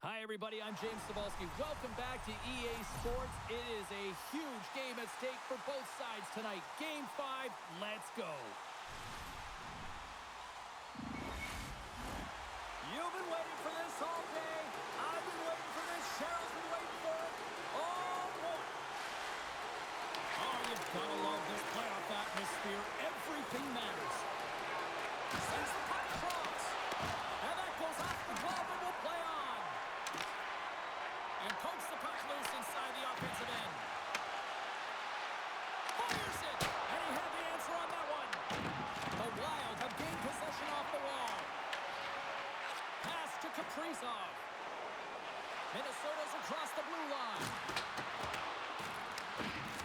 Hi, everybody. I'm James Cebulski. Welcome back to EA Sports. It is a huge game at stake for both sides tonight. Game 5, let's go. You've been waiting for this all day. I've been waiting for this. Cheryl's been waiting for it. Oh, boy. Oh, you've got to love this playoff atmosphere. Everything matters. Sends the puck across. And that goes off the glove and will play on. And pokes the puck loose inside the offensive end. Fires it! And he had the answer on that one. The Wild have gained possession off the wall. Pass to Kaprizov. Minnesota's across the blue line.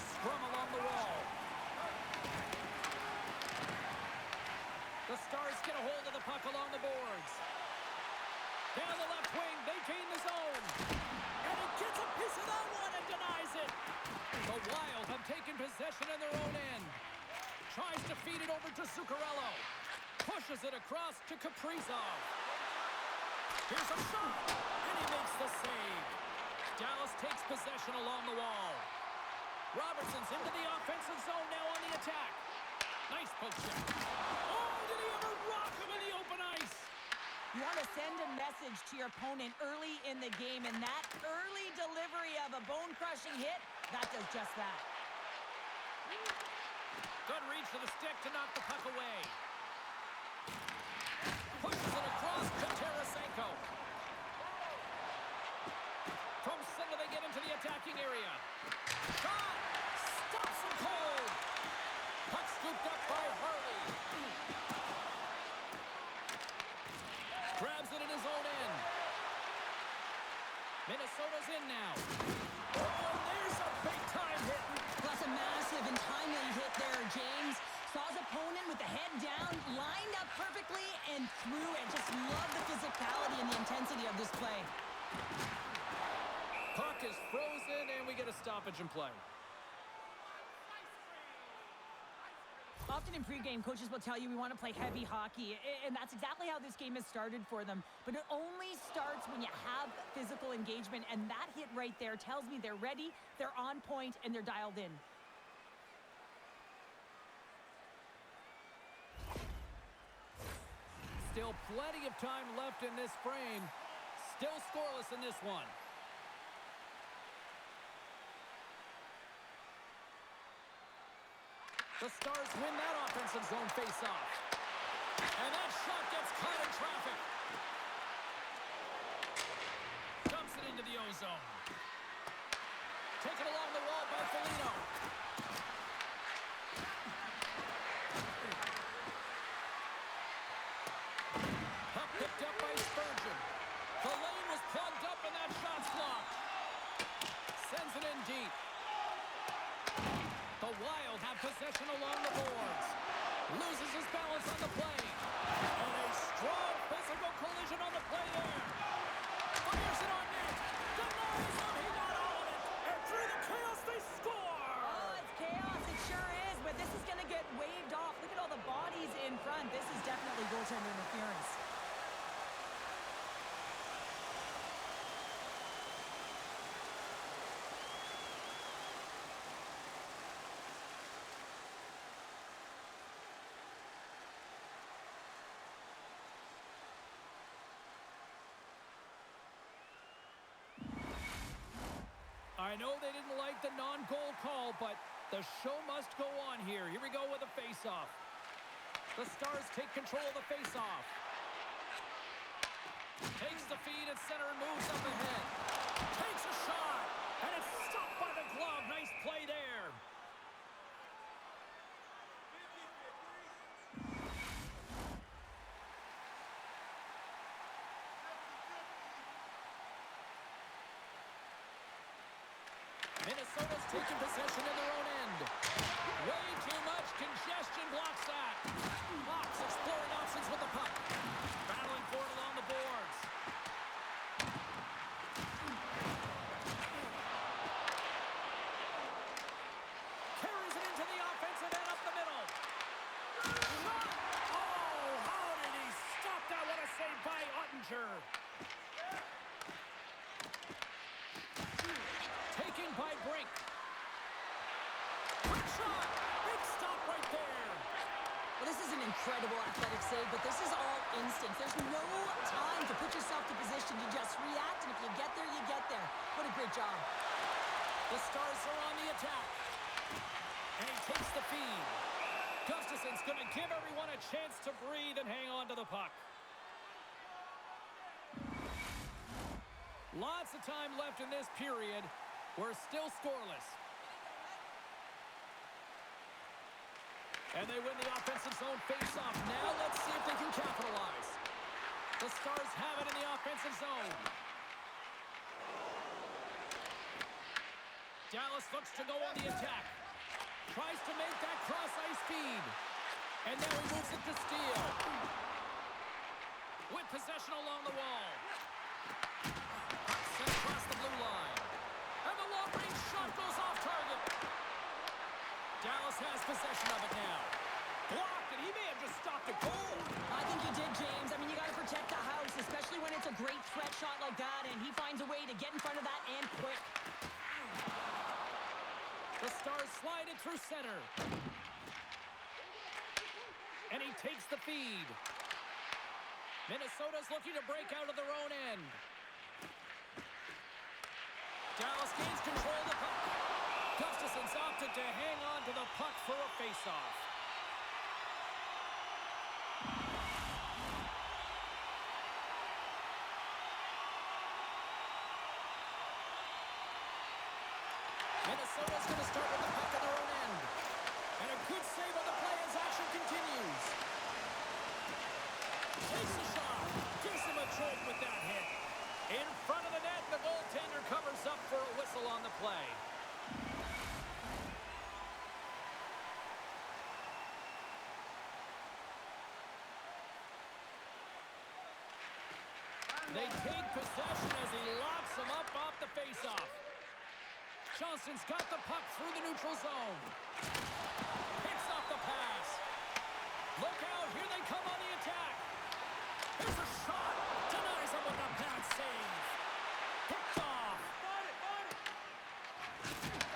Scrum along the wall. The Stars get a hold of the puck along the boards. Down the left wing, they gain the zone. And he gets a piece of that one and denies it. The Wild have taken possession in their own end. Tries to feed it over to Zuccarello. Pushes it across to Kaprizov. Here's a shot, and he makes the save. Dallas takes possession along the wall. Robertson's into the offensive zone now on the attack. Nice poke check. Oh, did he ever rock him in the open ice? You want to send a message to your opponent early in the game, and that early delivery of a bone-crushing hit, that does just that. Good reach to the stick to knock the puck away. Pushes it across to Tarasenko. From center, they get into the attacking area. Shot! Stops him cold! Puck scooped up by Harley. Grabs it in his own end. Minnesota's in now. Oh, there's a big-time hit. That's a massive and timely hit there, James. Saw his opponent with the head down, lined up perfectly, and threw it. Just love the physicality and the intensity of this play. Puck is frozen, and we get a stoppage in play. Often in pregame, coaches will tell you we want to play heavy hockey, and that's exactly how this game has started for them. But it only starts when you have physical engagement, and that hit right there tells me they're ready, they're on point, and they're dialed in. Still plenty of time left in this frame. Still scoreless in this one. The Stars win that offensive zone face-off. And that shot gets caught in traffic. Dumps it into the O-zone. Taken along the wall by Foligno. Puck picked up by Spurgeon. The lane was plugged up and that shot's blocked. Sends it in deep. The Wild have possession along the boards. Loses his balance on the play. And a strong physical collision on the play there. Fires it on net. Denies him. He got all of it. And through the chaos, they score. Oh, it's chaos. It sure is. But this is going to get waved off. Look at all the bodies in front. This is definitely goaltender interference. I know they didn't like the non-goal call, but the show must go on here. Here we go with a face-off. The Stars take control of the face-off. Takes the feed at center and moves up ahead. Takes a shot, and it's stopped by the glove. Nice play there. Minnesota's taking possession in their own end. Way too much congestion blocks that. Fox exploring options with the puck. Battling for it along the boards. Carries it into the offensive end up the middle. Shot! Oh, how did he stop that? What a save by Ottinger. brink. Quick shot. Big stop right there. Well, this is an incredible athletic save, but this is all instinct. There's no time to put yourself to position to just react, and if you get there, you get there. What a great job. The Stars are on the attack. And he takes the feed. Gustafson's going to give everyone a chance to breathe and hang on to the puck. Lots of time left in this period. We're still scoreless. And they win the offensive zone face-off. Now let's see if they can capitalize. The Stars have it in the offensive zone. Dallas looks to go on the attack. Tries to make that cross-ice feed. And now he moves it to Steele. With possession along the wall. Sent across the blue line. And the long-range shot goes off target. Dallas has possession of it now. Blocked, and he may have just stopped a goal. I think he did, James. I mean, you got to protect the house, especially when it's a great threat shot like that, and he finds a way to get in front of that and quick. The Stars slide it through center. And he takes the feed. Minnesota's looking to break out of their own end. Dallas gains control of the puck. Gustafson's opted to hang on to the puck for a face-off. Minnesota's going to start with the puck on their own end. And a good save on the play as action continues. Takes a shot. Gives him a choke with that hit. In front of the net, the goaltender covers up for a whistle on the play. They take possession as he locks him up off the faceoff. Johnson's got the puck through the neutral zone. Picks off the pass. Look out, here they come on the attack. Here's a shot. Denies him with a bad save. Picked off.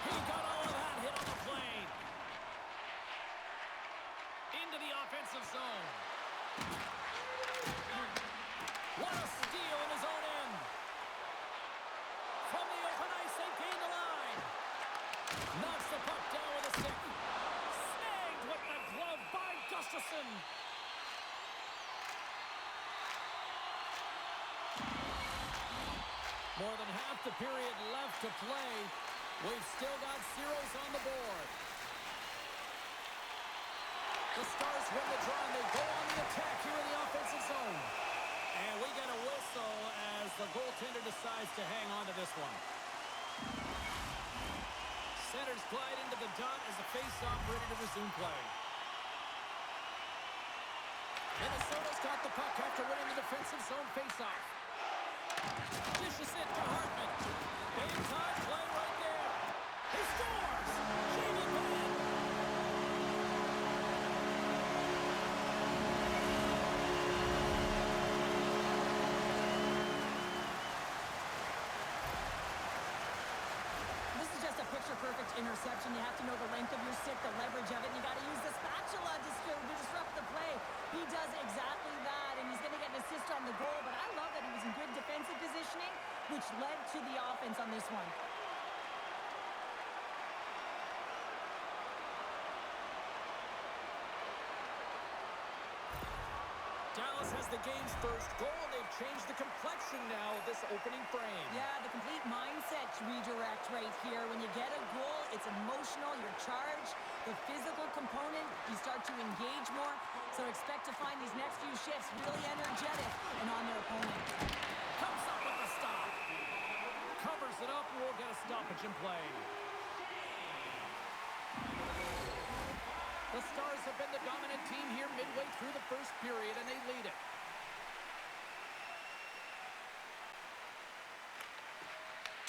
He got all of that hit on the plane. Into the offensive zone. What a steal in his own end. From the open ice, they gain the line. Knocks the puck down with a stick. Snagged with the glove by Gustafson. More than half the period left to play. We've still got zeros on the board. The Stars win the draw and they go on the attack here in the offensive zone. And we get a whistle as the goaltender decides to hang on to this one. Centers glide into the dot as the face-off ready to resume play. Minnesota's got the puck after winning the defensive zone face-off. Dishes it to Hartman. Big time play right there. He scores! Jamie Benn! Picture-perfect interception. You have to know the length of your stick, the leverage of it, and you got to use the spatula to disrupt the play. He does exactly that, and he's going to get an assist on the goal, but I love that he was in good defensive positioning, which led to the offense on this one. Dallas has the game's first goal. They've changed the complexion now of this opening frame. Yeah, the complete mindset redirect right here. When you get a goal, it's emotional, you're charged. The physical component, you start to engage more. So expect to find these next few shifts really energetic and on their opponent. Comes up with the stop. Covers it up and we'll get a stoppage in play. The Stars have been the dominant team here midway through the first period, and they lead it.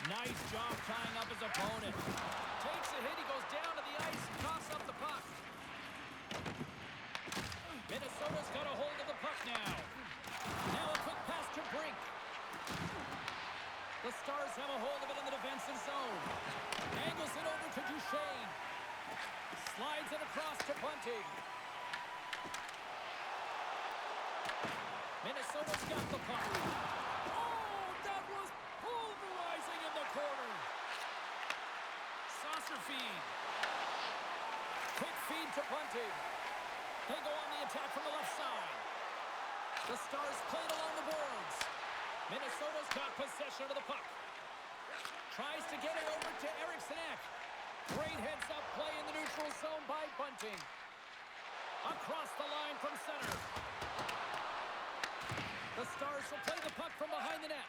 Nice job tying up his opponent. Takes a hit, he goes down to the ice and coughs up the puck. Minnesota's got a hold of the puck now. Now a quick pass to Brink. The Stars have a hold of it in the defensive zone. And Minnesota's got the puck. Oh, that was pulverizing in the corner. Saucer feed. Quick feed to Bunting. They go on the attack from the left side. The Stars played along the boards. Minnesota's got possession of the puck. Tries to get it over to Eriksson Ek. Great heads-up play in the neutral zone by Bunting. Across the line from center. The Stars will play the puck from behind the net.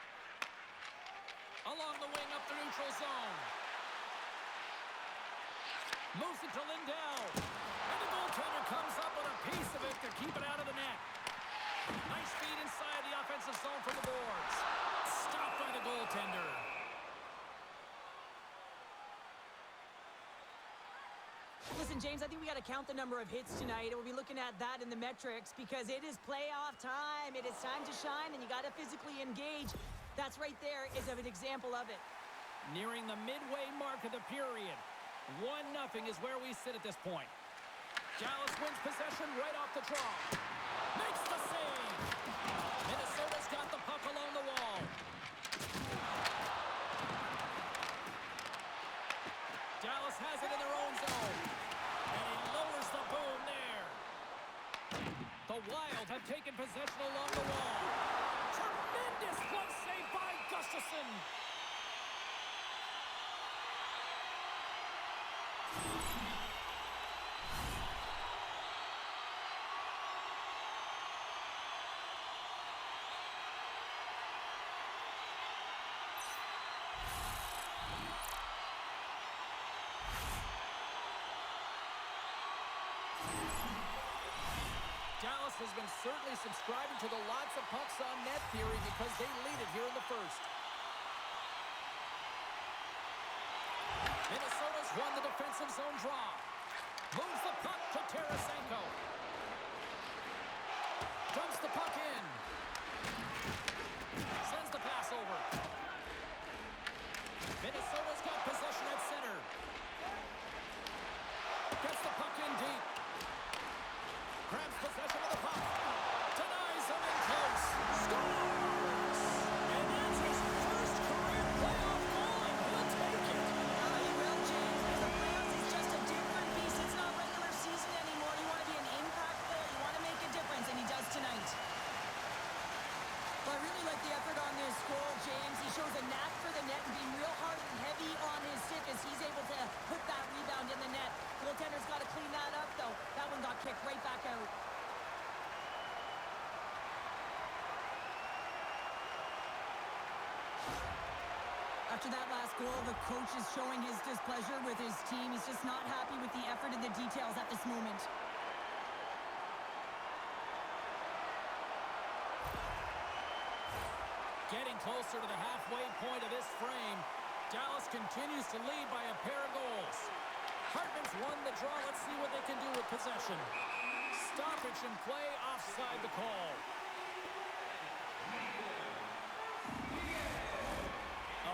Along the wing up the neutral zone. Moves it to Lindell. And the goaltender comes up with a piece of it to keep it out of the net. Nice feed inside the offensive zone from the boards. Stopped by the goaltender. Listen, James, I think we got to count the number of hits tonight, and we'll be looking at that in the metrics because it is playoff time. It is time to shine, and you got to physically engage. That's right there is an example of it. Nearing the midway mark of the period. 1-0 is where we sit at this point. Dallas wins possession right off the draw. Makes the save. Minnesota's got the puck along the wall. Dallas has it in their own zone. And he lowers the boom there. The Wild have taken possession along the wall. Tremendous glove save by Gustafsson. Dallas has been certainly subscribing to the lots of pucks on net theory because they lead it here in the first. Minnesota's won the defensive zone draw. Moves the puck to Tarasenko. Dumps the puck in. Sends the pass over. Minnesota's got possession at center. Gets the puck in deep. Grabs possession of the puck. Denies him in close. Scores! And that's his first career playoff goal, and he'll take it. He will, James, because the playoffs is just a different beast. It's not regular season anymore. You want to be an impact player. You want to make a difference, and he does tonight. Well, I really like the effort on this goal, James. He shows a knack for the net and being real hard and heavy on his stick as he's able to put that rebound in the net. Goaltender's got to clean that up, though. That one got kicked right back out. After that last goal, the coach is showing his displeasure with his team. He's just not happy with the effort and the details at this moment. Getting closer to the halfway point of this frame, Dallas continues to lead by a pair of goals. Hartman's won the draw. Let's see what they can do with possession. Stoppage in play, offside the call.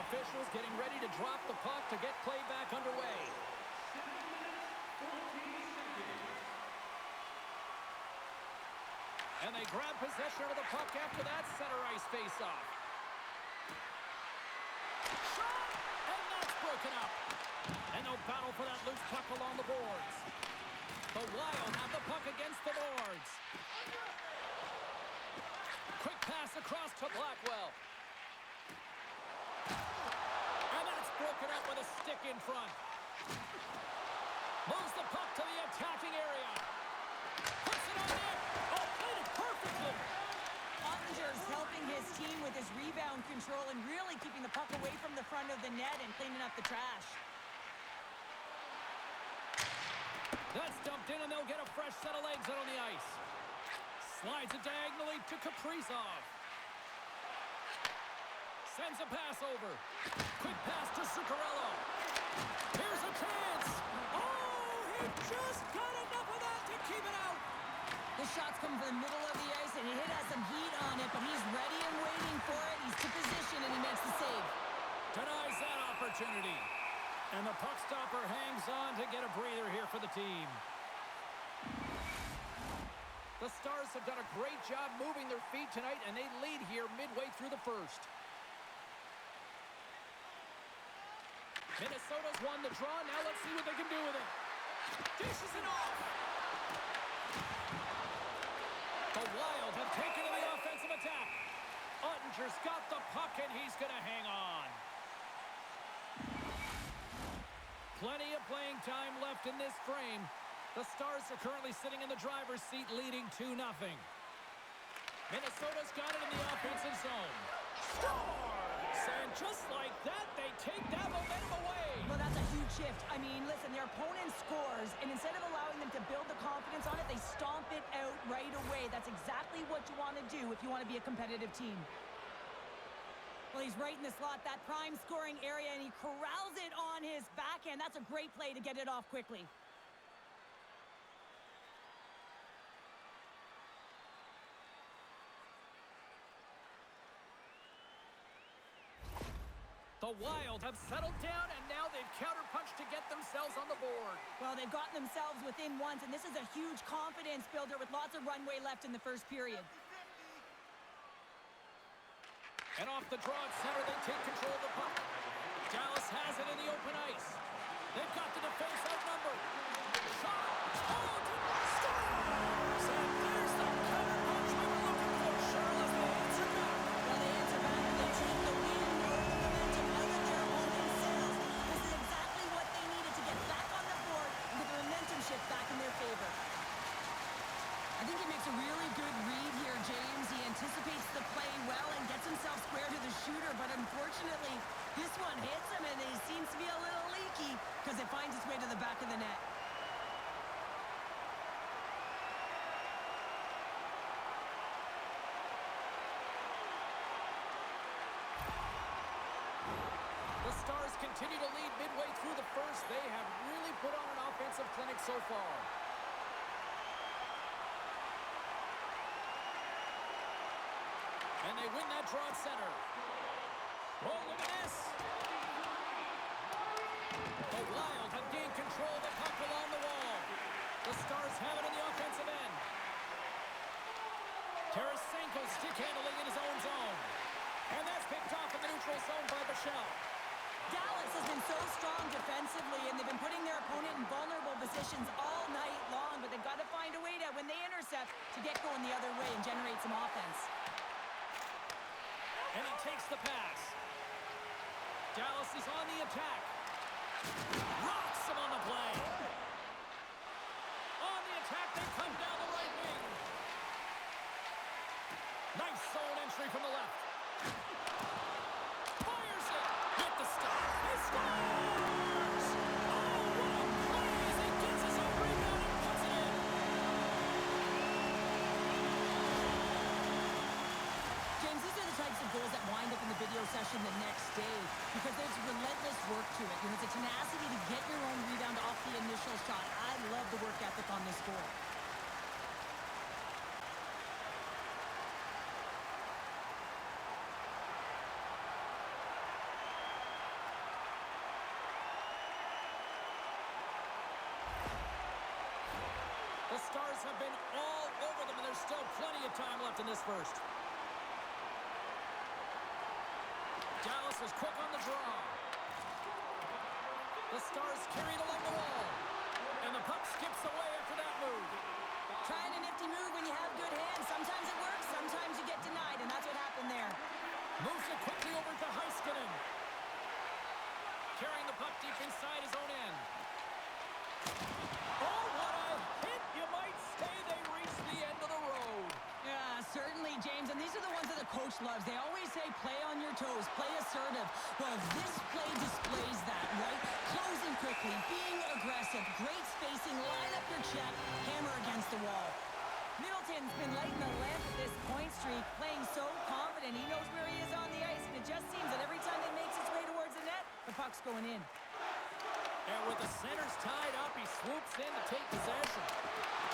Officials getting ready to drop the puck to get play back underway. And they grab possession of the puck after that center ice face-off. Shot! And that's broken up. And no battle for that loose puck along the boards. The Wild have the puck against the boards. Quick pass across to Blackwell. And that's broken up with a stick in front. Moves the puck to the attacking area. Puts it on net. Oh, played it perfectly. Ottinger's helping his team with his rebound control and really keeping the puck away from the front of the net and cleaning up the trash. That's dumped in, and they'll get a fresh set of legs out on the ice. Slides it diagonally to Kaprizov. Sends a pass over. Quick pass to Zuccarello. Here's a chance. Oh, he just got enough of that to keep it out. The shots come from the middle of the ice, and it has some heat on it, but he's ready and waiting for it. He's to position, and he makes the save. Denies that opportunity. And the puck stopper hangs on to get a breather here for the team. The Stars Stars have done a great job moving their feet tonight, and they lead here midway through the first. Minnesota's won the draw. Now let's see what they can do with it. Dishes it off. The Wild have taken to the offensive attack. Ottinger's got the puck, and he's going to hang on. Plenty of playing time left in this frame. The Stars are currently sitting in the driver's seat, leading 2-0. Minnesota's got it in the offensive zone. Stars! And just like that, they take that momentum away. Well, that's a huge shift. I mean, listen, their opponent scores, and instead of allowing them to build the confidence on it, they stomp it out right away. That's exactly what you want to do if you want to be a competitive team. Well, he's right in the slot, that prime scoring area, and he corrals it on his backhand. That's a great play to get it off quickly. The Wild have settled down, and now they've counterpunched to get themselves on the board. Well, they've gotten themselves within once, and this is a huge confidence builder with lots of runway left in the first period. And off the draw at center, they take control of the puck. Dallas has it in the open ice. They've got the defense outnumbered. Shot! Oh, Stars! And there's the counterpunch we were looking for. Charlotte, they answer back. Well, they answer back, and they take the lead and roll the momentum out of their opponent's sails. This is exactly what they needed to get back on the board and get the momentum shift back in their favor. I think he makes a really good read here, James. He anticipates the play well and gets himself square to the shooter, but unfortunately, this one hits him, and he seems to be a little leaky because it finds its way to the back of the net. The Stars continue to lead midway through the first. They have really put on an offensive clinic so far. And they win that draw at center. Oh, look at this. The Wild have gained control of the puck along the wall. The Stars have it in the offensive end. Tarasenko stick handling in his own zone. And that's picked off in the neutral zone by Michelle. Dallas has been so strong defensively, and they've been putting their opponent in vulnerable positions all night long, but they've got to find a way to, when they intercept, to get going the other way and generate some offense. And he takes the pass. Dallas is on the attack. Rocks him on the play. On the attack, they come down the right wing. Nice zone entry from the left. Fires it with the stop. He scores! Oh, what a play as he gets his own rebound and puts it in. James, these are the types of goals that wind up in the video session the next day because there's relentless work to it. You know, it's a tenacity to get your own rebound off the initial shot. I love the work ethic on this goal. The Stars have been all over them, and there's still plenty of time left in this first. Dallas was quick on the draw. The Stars carried along the wall. And the puck skips away after that move. Trying a nifty move when you have good hands. Sometimes it works, sometimes you get denied, and that's what happened there. Moves it quickly over to Heiskanen. Carrying the puck deep inside his own end. Oh, what a hit! You might say they reached the end of the road. Yeah, certainly, James, and these are the ones that the coach loves. They always say, play on your toes, play assertive. Well, this play displays that, right? Closing quickly, being aggressive, great spacing, line up your check, hammer against the wall. Middleton's been lighting the lamp at this point streak, playing so confident. He knows where he is on the ice, and it just seems that every time he makes his way towards the net, the puck's going in. And with the centers tied up, he swoops in to take possession.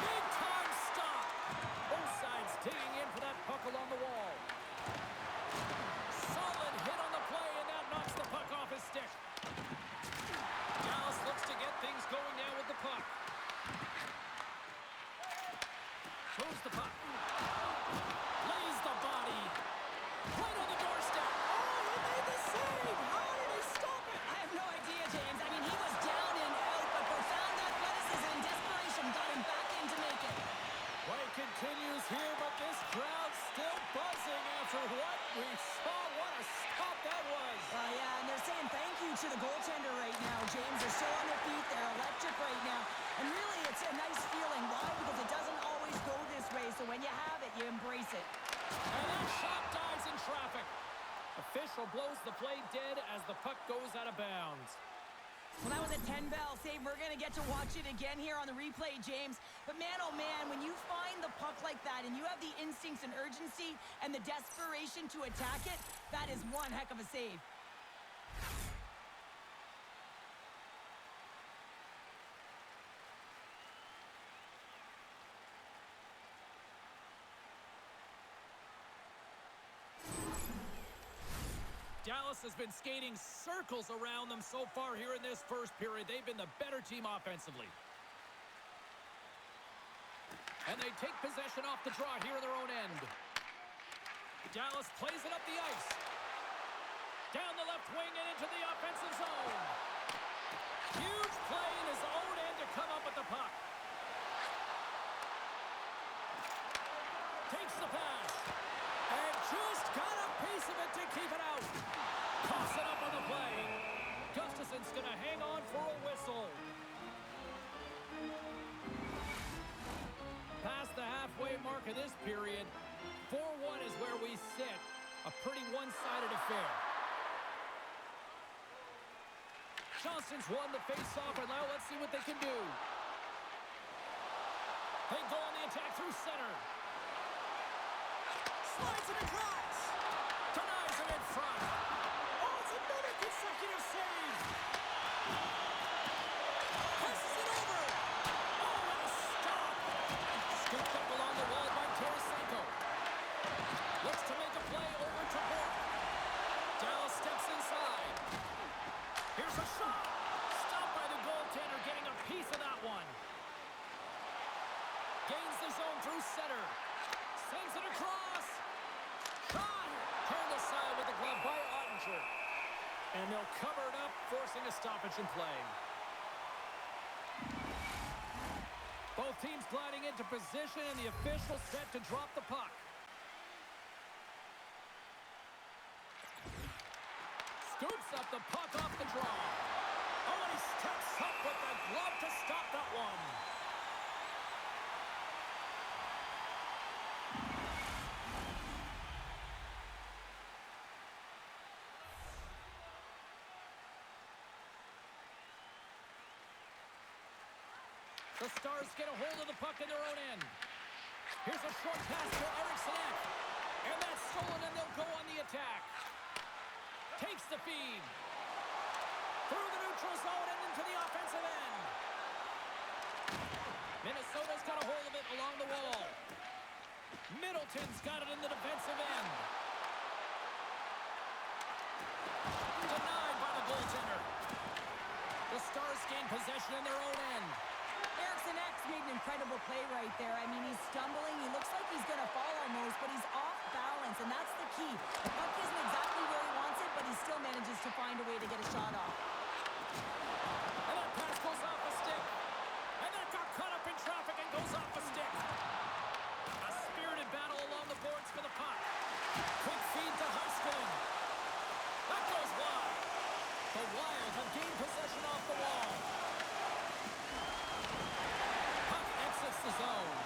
Big time stop. Both sides digging in for that puck along the wall. Solid hit on the play, and that knocks the puck off his stick. Dallas looks to get things going now with the puck. Moves the puck. And that shot dies in traffic. Official blows the play dead as the puck goes out of bounds. Well, that was a 10-bell save. We're going to get to watch it again here on the replay, James. But man, oh man, when you find the puck like that and you have the instincts and urgency and the desperation to attack it, that is one heck of a save. Dallas has been skating circles around them so far here in this first period. They've been the better team offensively. And they take possession off the draw here in their own end. Dallas plays it up the ice. Down the left wing and into the offensive zone. Huge play in his own end to come up with the puck. Takes the pass. And just got a piece of it to keep it out. Toss it up on the play. Gustafson's going to hang on for a whistle. Past the halfway mark of this period, 4-1 is where we sit. A pretty one-sided affair. Johnston's won the face-off, and now let's see what they can do. They go on the attack through center. Slides it across. Denies it in front. Oh, it's another consecutive save. Passes it over. Oh, what a stop. Scooped up along the wall by Tarasenko. Looks to make a play over to Bork. Dallas steps inside. Here's a shot. Stopped by the goaltender, getting a piece of that one. Gains the zone through center. Sends it across. Shot! Turned aside with the glove by Ottinger. And they'll cover it up, forcing a stoppage in play. Both teams gliding into position, and the official set to drop the puck. Scoops up the puck off the draw. Oh, and he steps up with the glove to stop that one. The Stars get a hold of the puck in their own end. Here's a short pass to Eriksson. And that's stolen, and they'll go on the attack. Takes the feed. Through the neutral zone and into the offensive end. Minnesota's got a hold of it along the wall. Middleton's got it in the defensive end. Denied by the goaltender. The Stars gain possession in their own end. Eriksson made an incredible play right there. I mean, he's stumbling. He looks like he's going to fall almost, but he's off balance, and that's the key. The puck isn't exactly where he wants it, but he still manages to find a way to get a shot off. And that pass goes off the stick. And that got caught up in traffic and goes off the stick. A spirited battle along the boards for the puck. Quick feed to Heiskanen. That goes wide. The Wild have gained possession off the wall. Puck exits the zone.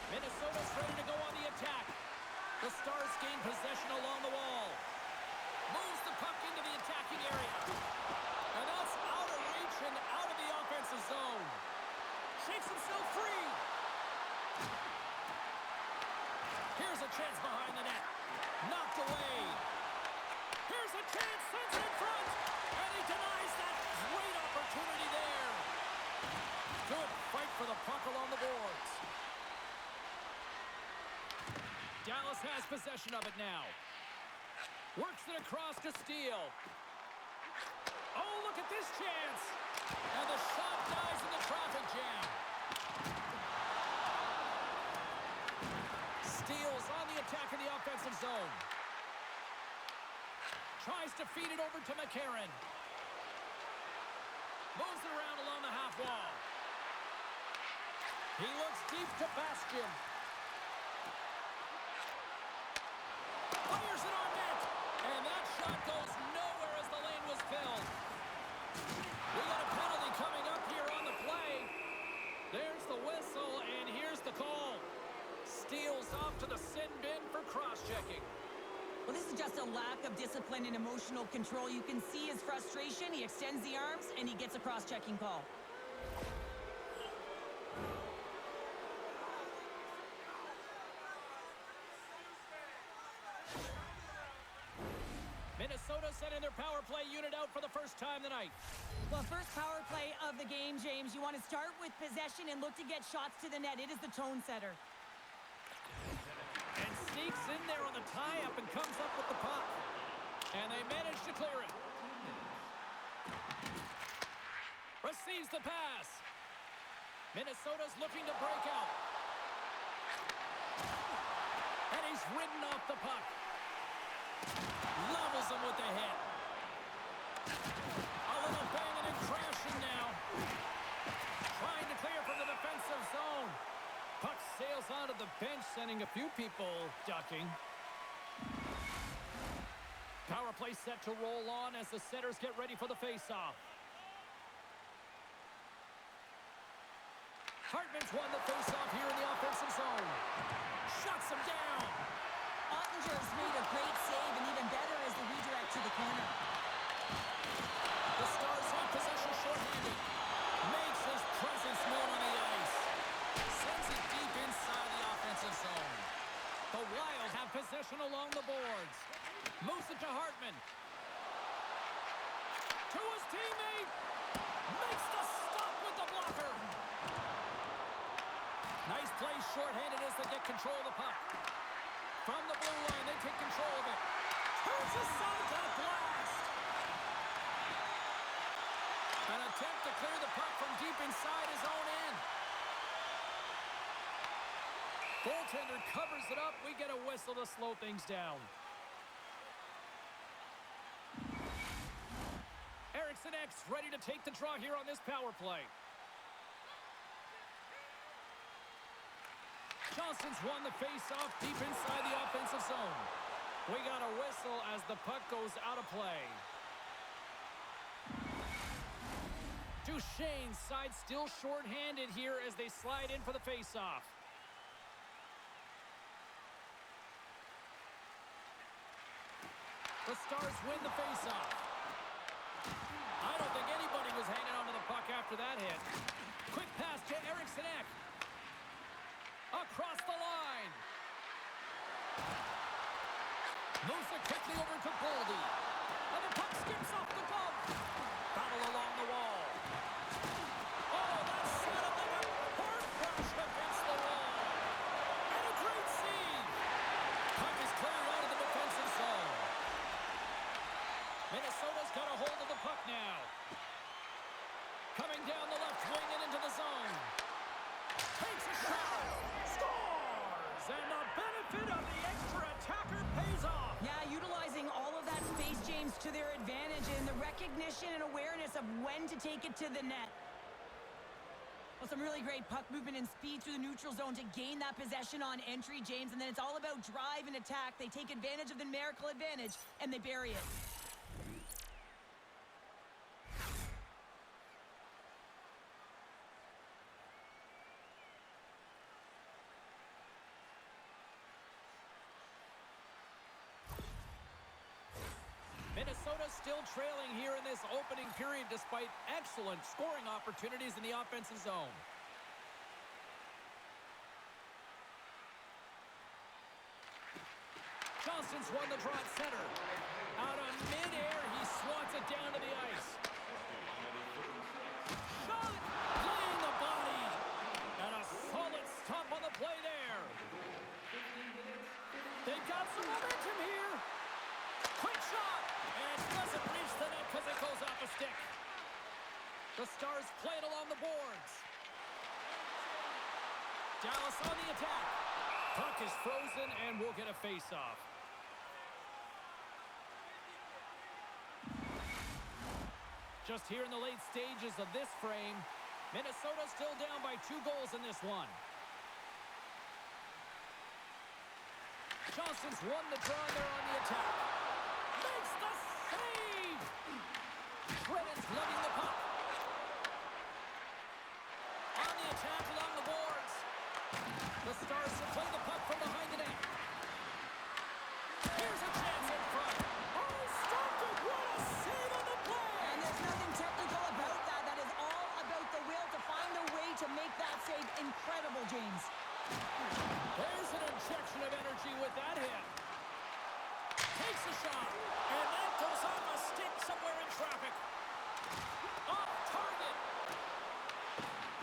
Minnesota's ready to go on the attack. The Stars gain possession along the wall. Moves the puck into the attacking area. And that's out of reach and out of the offensive zone. Shakes himself free. Here's a chance behind the net. Knocked away. Here's a chance, sends it in front. And he denies that great opportunity there. Good fight for the puck along the boards. Dallas has possession of it now. Works it across to Steele. Oh, look at this chance. And the shot dies in the traffic jam. Steele's on the attack in the offensive zone. Tries to feed it over to McCarron. Moves it around along the half wall. He looks deep to Bastian. Fires it on net. And that shot goes nowhere as the lane was filled. We got a penalty coming up here on the play. There's the whistle, and here's the call. Steele's on cross-checking. Well, this is just a lack of discipline and emotional control. You can see his frustration. He extends the arms, and he gets a cross-checking call. Minnesota sending their power play unit out for the first time tonight. Well, first power play of the game, James. You want to start with possession and look to get shots to the net. It is the tone setter. And sneaks in there on the tie-up and comes up with the puck. And they manage to clear it. Receives the pass. Minnesota's looking to break out. And he's ridden off the puck. Levels him with the hit. A little banging and crashing now. Trying to clear from the defensive zone. Puck sails onto the bench, sending a few people ducking. Power play set to roll on as the setters get ready for the face-off. Hartman's won the face-off here in the offensive zone. Shuts him down. Ottinger's made a great save, and even better is the redirect to the corner. The Stars have possession shorthanded. Makes his presence known on the ice. Sends it deep inside the offensive zone. The Wild have possession along the boards. Moves it to Hartman. To his teammate. Makes the stop with the blocker. Nice play shorthanded as they get control of the puck. From the blue line, they take control of it. Turns aside to the blast. An attempt to clear the puck from deep inside his own end. Goaltender covers it up. We get a whistle to slow things down. Eriksson X ready to take the draw here on this power play. Johnson's won the face-off deep inside the offensive zone. We got a whistle as the puck goes out of play. Duchesne's side still short-handed here as they slide in for the face-off. The Stars win the face-off. I don't think anybody was hanging on to the puck after that hit. Quick pass to Eriksson Ek. Across the line. Moves it quickly over to Goldie. And the puck skips off the glove. Battle along the wall. Oh, that sounded like a hard crash against the wall. And a great save. Puck is cleared out of the defensive zone. Minnesota's got a hold of the puck now. Coming down the left wing and into the zone. Takes a shot. Scores! And the benefit of the extra attacker pays off. Yeah, utilizing all of that space, James, to their advantage and the recognition and awareness of when to take it to the net. Well, some really great puck movement and speed through the neutral zone to gain that possession on entry, James. And then it's all about drive and attack. They take advantage of the numerical advantage, and they bury it. Minnesota still trailing here in this opening period despite excellent scoring opportunities in the offensive zone. Johnson's won the draw at center. Out of midair, he swats it down to the ice. Shot! Laying the body. And a solid stop on the play there. They've got some momentum here. Quick shot! And it doesn't reach the net because it goes off a stick. The Stars play it along the boards. Dallas on the attack. Puck is frozen and we'll get a face-off. Just here in the late stages of this frame, Minnesota still down by 2 goals in this one. Johnson's won the draw there on the attack. Makes the save! Shredden's letting the puck. On the attack along the boards. The Stars will play the puck from behind the net. Takes a shot. And that goes off a stick somewhere in traffic. Off target.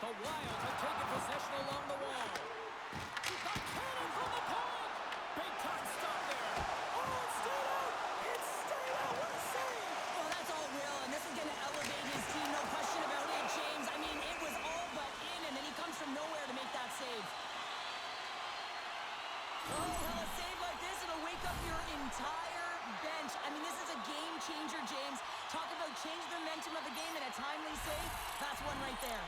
The Wild have taken possession along the wall. The cannon from the puck. Big time stop there. Oh, it stayed out. It stayed out. What a save. Well, that's all Will, and this is going to elevate his team, no question about it, James. I mean, it was all but in, and then he comes from nowhere to make that save. Oh, well, a save like this, it'll wake up your entire bench. I mean, this is a game changer, James. Talk about change the momentum of the game in a timely save. That's one right there.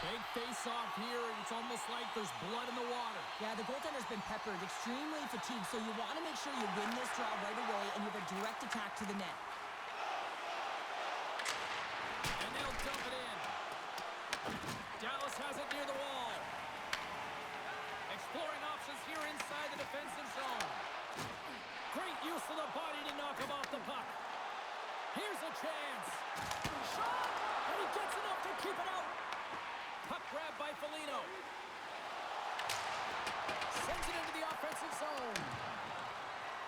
Big face-off here, and it's almost like there's blood in the water. Yeah, the goaltender's been peppered, extremely fatigued, so you want to make sure you win this draw right away and you have a direct attack to the net. And they'll dump it in. Dallas has it near the wall. Exploring options here inside the defensive zone. Great use of the body to knock him off the puck. Here's a chance. Shot! And he gets enough to keep it out. Puck grab by Foligno. Sends it into the offensive zone.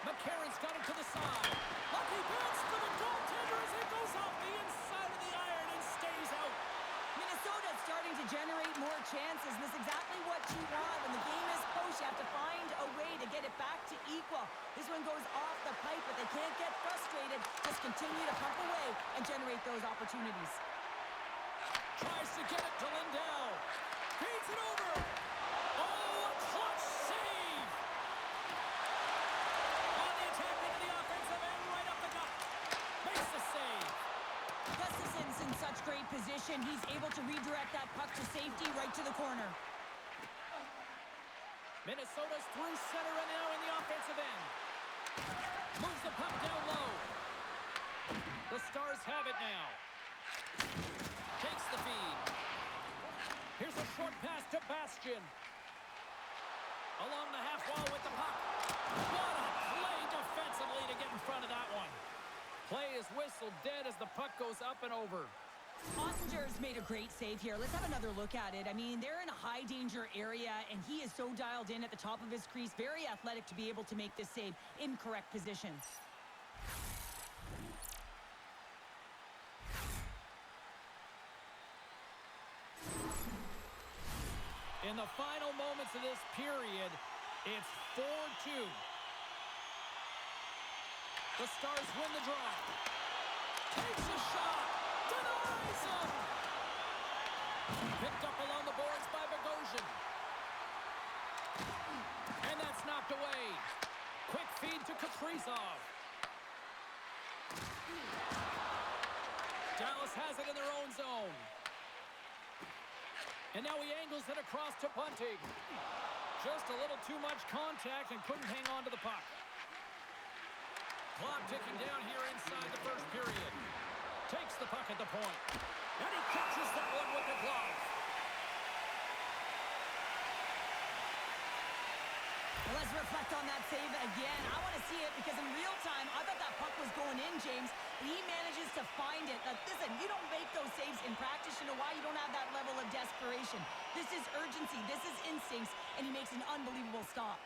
McCarron's got it to the side. Lucky bounce for the goaltender as it goes off the inside of the iron and stays out. Minnesota's starting to generate more chances, and this is exactly what you want. When the game is close, you have to find a way to get it back to equal. This one goes off the pipe, but they can't get frustrated. Just continue to pump away and generate those opportunities. Tries to get it to Lindell. Feeds it over. Oh, a clutch save. On the attack into the offensive end, right up the gut. Makes the save. Gustafson's in such great position. He's able to redirect that puck to safety right to the corner. Minnesota's through center and now in the offensive end. Moves the puck down low. The Stars have it now. Takes the feed. Here's a short pass to Bastian. Along the half wall with the puck. What a play defensively to get in front of that one. Play is whistled dead as the puck goes up and over. Ottinger's made a great save here. Let's have another look at it. I mean, they're in a high-danger area, and he is so dialed in at the top of his crease. Very athletic to be able to make this save in correct position. In the final moments of this period, it's 4-2. The Stars win the draw. Takes a shot. Denies him. Picked up along the boards by Bogosian. And that's knocked away. Quick feed to Kaprizov. Dallas has it in their own zone. And now he angles it across to Bunting. Just a little too much contact and couldn't hang on to the puck. Clock ticking down here inside the first period. Takes the puck at the point. And he catches that one with the glove. Well, let's reflect on that save again. I want to see it because in real time, I thought that puck was going in, James. But he manages to find it. Listen, you don't make those saves in practice. You know why? You don't have that level of desperation. This is urgency. This is instincts. And he makes an unbelievable stop.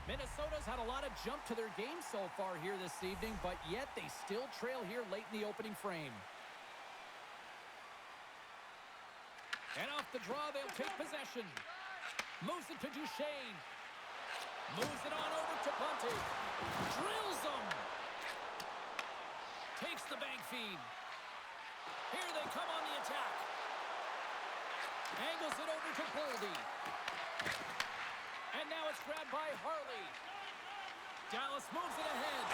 Minnesota's had a lot of jump to their game so far here this evening, but yet they still trail here late in the opening frame. And off the draw, they'll take possession. Moves it to Duchesne. Moves it on over to Bunting. Drills them. Takes the bank feed. Here they come on the attack. Angles it over to Boldy. And now it's grabbed by Harley. Dallas moves it ahead.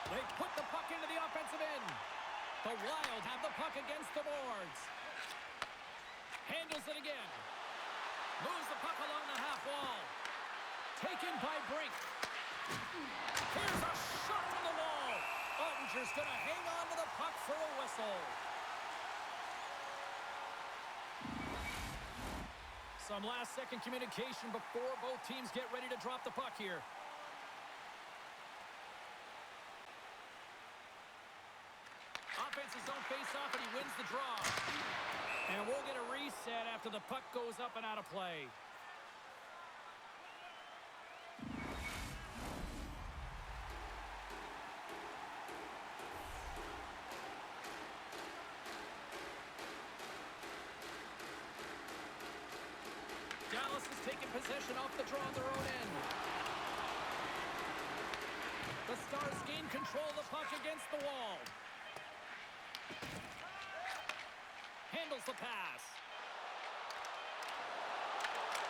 They put the puck into the offensive end. The Wild have the puck against the boards. Handles it again. Moves the puck along the half wall. taken by Brink. Here's a shot from the wall. Ottinger's going to hang on to the puck for a whistle. Some last-second communication before both teams get ready to drop the puck here. Offense's zone face-off, and he wins the draw. And we'll get a reset after the puck goes up and out of play. Dallas has taken possession off the draw on their own end. The Stars gain control of the puck against the wall. Handles the pass.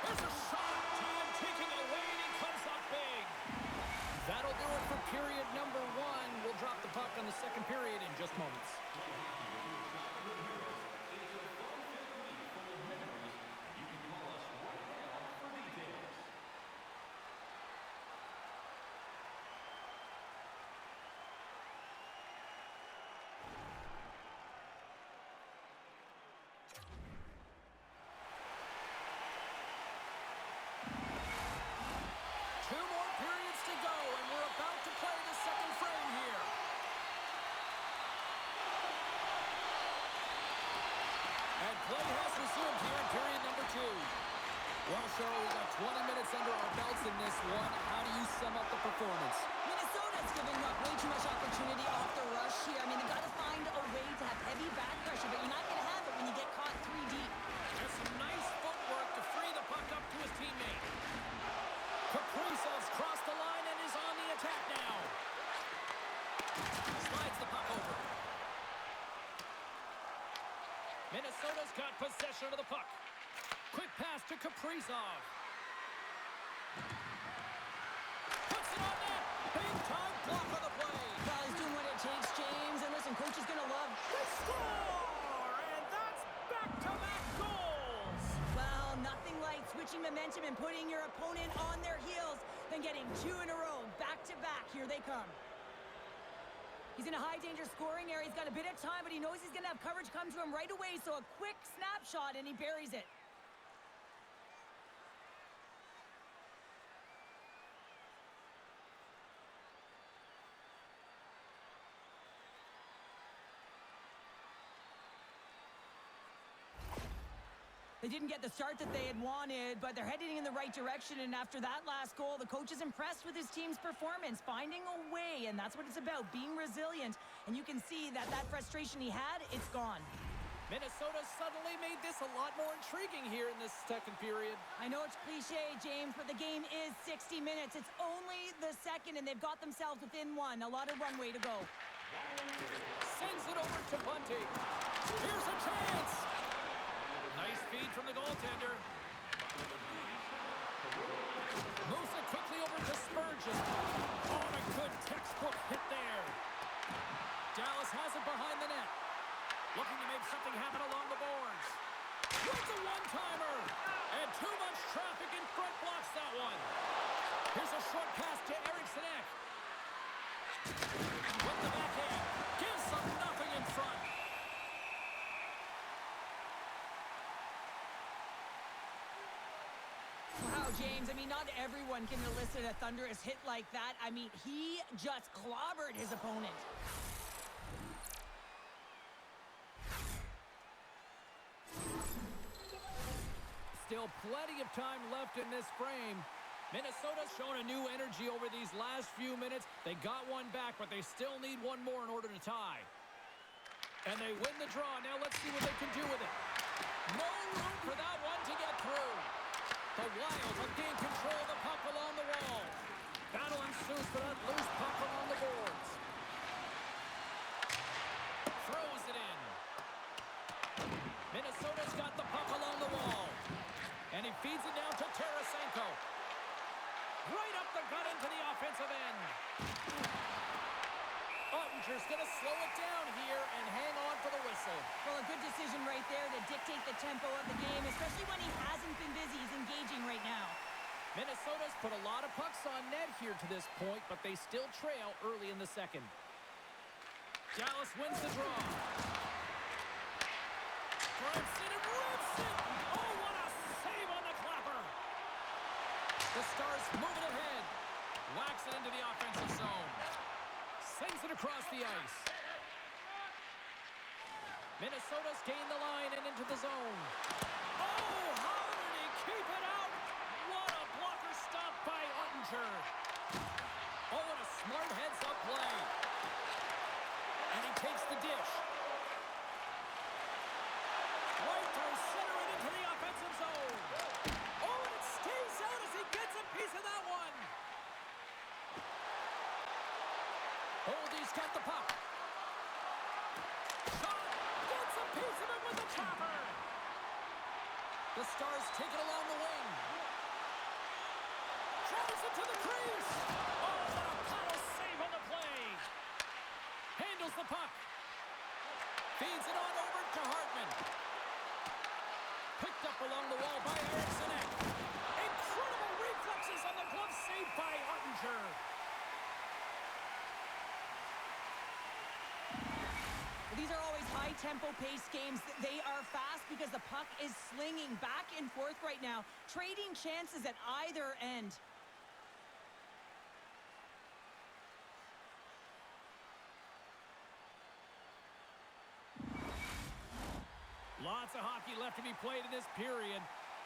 There's a shot. Time ticking away, and he comes up big. That'll do it for period number 1. We'll drop the puck on the second period in just moments. Play has resumed here in period number 2. Well, Cheryl, we got 20 minutes under our belts in this one. How do you sum up the performance? Minnesota's giving up way too much opportunity off the rush here. I mean, they've got to find a way to have heavy back pressure, but you're not going to have it when you get caught 3 deep. There's some nice footwork to free the puck up to his teammate. Kaprizov's crossed the line and is on the attack now. Slides the puck over. Minnesota's got possession of the puck. Quick pass to Kaprizov. Puts it on net. Big time block on the play. Well, he's doing what it takes, James. And listen, coach is going to love. They score! And that's back-to-back goals. Well, nothing like switching momentum and putting your opponent on their heels than getting 2 in a row. Back-to-back. Here they come. He's in a high-danger scoring area. He's got a bit of time, but he knows he's going to have coverage come to him right away, so a quick snapshot, and he buries it. They didn't get the start that they had wanted, but they're heading in the right direction, and after that last goal, the coach is impressed with his team's performance, finding a way, and that's what it's about, being resilient. And you can see that frustration he had, it's gone. Minnesota suddenly made this a lot more intriguing here in this second period. I know it's cliche, James, but the game is 60 minutes. It's only the second, and they've got themselves within 1. A lot of runway to go. Sends it over to Bunting. Here's a chance. Nice feed from the goaltender. Moves it quickly over to Spurgeon. Oh, and a good textbook hit there. Dallas has it behind the net. Looking to make something happen along the boards. With a one-timer. And too much traffic in front blocks that one. Here's a short pass to Eriksson Ek. With the backhand. Gives them nothing in front. Wow, James, I mean, not everyone can elicit a thunderous hit like that. I mean, he just clobbered his opponent. Still plenty of time left in this frame. Minnesota's shown a new energy over these last few minutes. They got one back, but they still need one more in order to tie. And they win the draw. Now let's see what they can do with it. No room for that one to get through. The Wild have gained control of the puck along the wall. Battle ensues for that loose puck along the boards. Throws it in. Minnesota's got the puck along the wall. And he feeds it down to Tarasenko. Right up the gut into the offensive end. Ottinger's going to slow it down here and hang on for the whistle. Well, a good decision right there to dictate the tempo of the game, especially when he hasn't been busy. He's engaging right now. Minnesota's put a lot of pucks on net here to this point, but they still trail early in the second. Dallas wins the draw. Drives it and rips it! Oh, what a save on the clapper! The Stars move it ahead. Whacks it into the offensive zone. Sends it across the ice. Minnesota's gained the line and into the zone. Oh, how did he keep it out? What a blocker stop by Ottinger. Oh, what a smart heads-up play. And he takes the dish. Right through center and into the offensive zone. Oh, and it stays out as he gets a piece of that one. Oldie's got the puck. Shot. Gets a piece of it with the chopper. The Stars take it along the wing. Drives it to the crease. Oh, what a power save on the play. Handles the puck. Feeds it on over to Hartman. Picked up along the wall by Eriksson. Incredible reflexes on the glove save by Ottinger. These are always high-tempo pace games. They are fast because the puck is slinging back and forth right now, trading chances at either end. Lots of hockey left to be played in this period.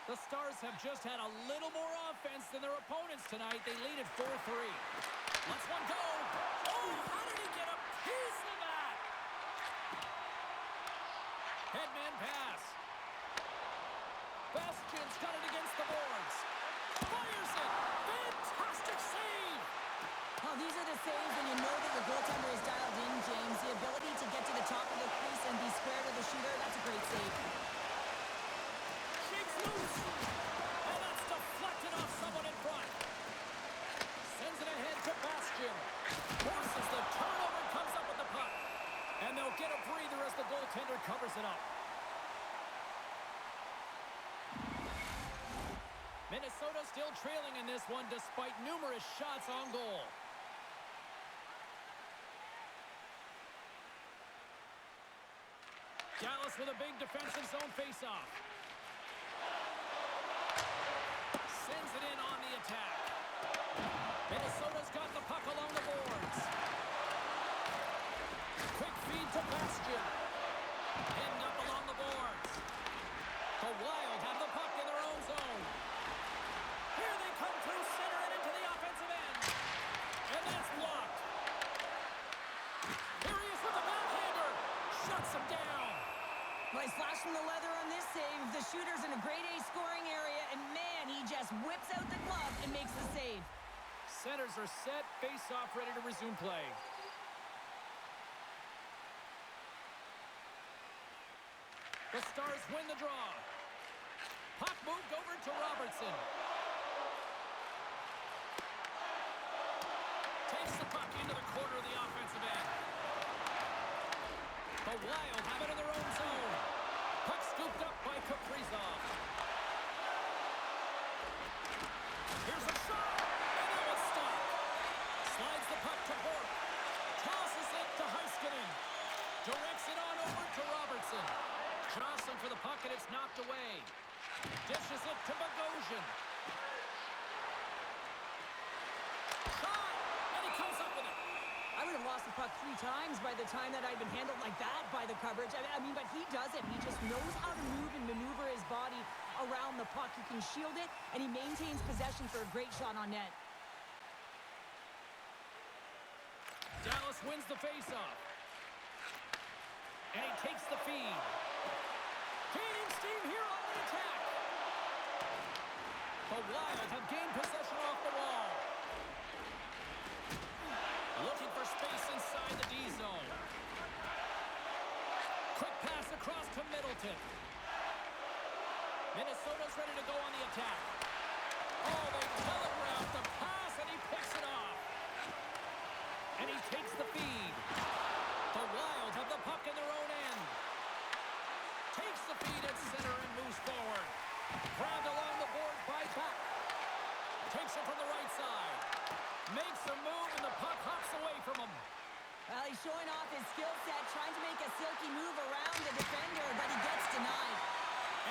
The Stars have just had a little more offense than their opponents tonight. They lead at 4-3. Let's one go. Oh, how did he get a piece of that? Headman pass. Bastian's got it against the boards. Fires it. Fantastic save. Oh, these are the saves when you know that your goaltender is dialed in, James. The ability to get to the top of the crease and be square to the shooter, that's a great save. Shakes loose. And that's deflected off someone in front. Sends it ahead to Bastian. Forces the turnover and comes up with the puck. And they'll get a breather as the goaltender covers it up. Minnesota still trailing in this one despite numerous shots on goal. Dallas with a big defensive zone faceoff. Sends it in on the attack. Minnesota's got the puck along the boards. Quick feed to Bastian. Pinned up along the boards. The Wild have the puck in their own zone. Here they come through center and into the offensive end. And that's blocked. Here he is with the backhander. Shuts him down. Well, he's flashing the leather on this save. The shooter's in a grade A scoring area, and man, he just whips out the glove and makes the save. Centers are set, face-off ready to resume play. The Stars win the draw. Puck moved over to Robertson. Takes the puck into the corner of the offensive end. The Wild have it in their own zone. Puck scooped up by Kaprizov. Here's a shot, and that was stopped. Slides the puck to Bork. Tosses it to Heiskanen. Directs it on over to Robertson. Jostling for the puck, and it's knocked away. Dishes it to Bogosian. Shot, and he comes up with it. I would have lost the puck 3 times by the time that I'd been handled like that by the coverage. I mean, but he doesn't. He just knows how to move and maneuver his body around the puck. He can shield it, and he maintains possession for a great shot on net. Dallas wins the faceoff. And he takes the feed. Gaining steam here on the attack. The Wild have gained possession off the wall. Looking for space inside the D zone. Quick pass across to Middleton. Minnesota's ready to go on the attack. Oh, they telegraph the pass, and he picks it off. And he takes the feed. The Wild have the puck in their own end. Takes the feed at center and moves forward. Grabbed along the board by Beck. Takes it from the right side. Makes a move, and the puck hops away from him. Well, he's showing off his skill set, trying to make a silky move around the defender, but he gets denied.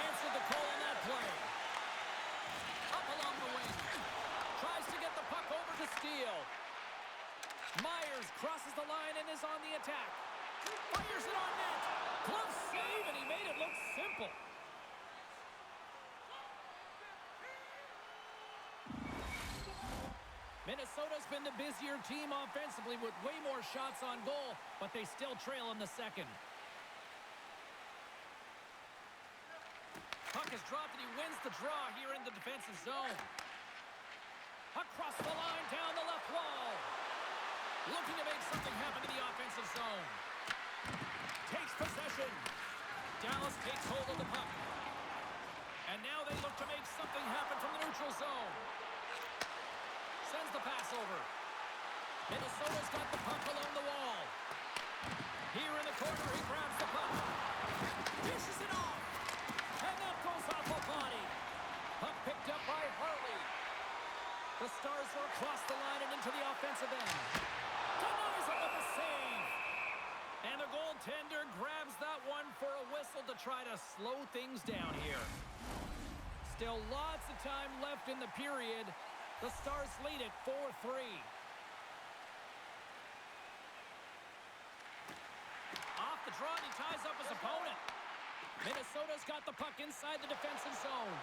Answered the call on that play. Up along the wing. Tries to get the puck over to Steele. Myers crosses the line and is on the attack. Fires it on net. Glove save, and he made it look simple. Minnesota's been the busier team offensively with way more shots on goal, but they still trail in the second. Puck is dropped, and he wins the draw here in the defensive zone. Across the line, down the left wall. Looking to make something happen in the offensive zone. Takes possession. Dallas takes hold of the puck. And now they look to make something happen from the neutral zone. Sends the pass over. Minnesota's got the puck along the wall. Here in the corner, he grabs the puck. Dishes it off. And that goes off a body. Puck picked up by Harley. The Stars are across the line and into the offensive end. Denies it with a save. And the goaltender grabs that one for a whistle to try to slow things down here. Still lots of time left in the period. The Stars lead it 4-3. Off the draw, and he ties up his opponent. Minnesota's got the puck inside the defensive zone.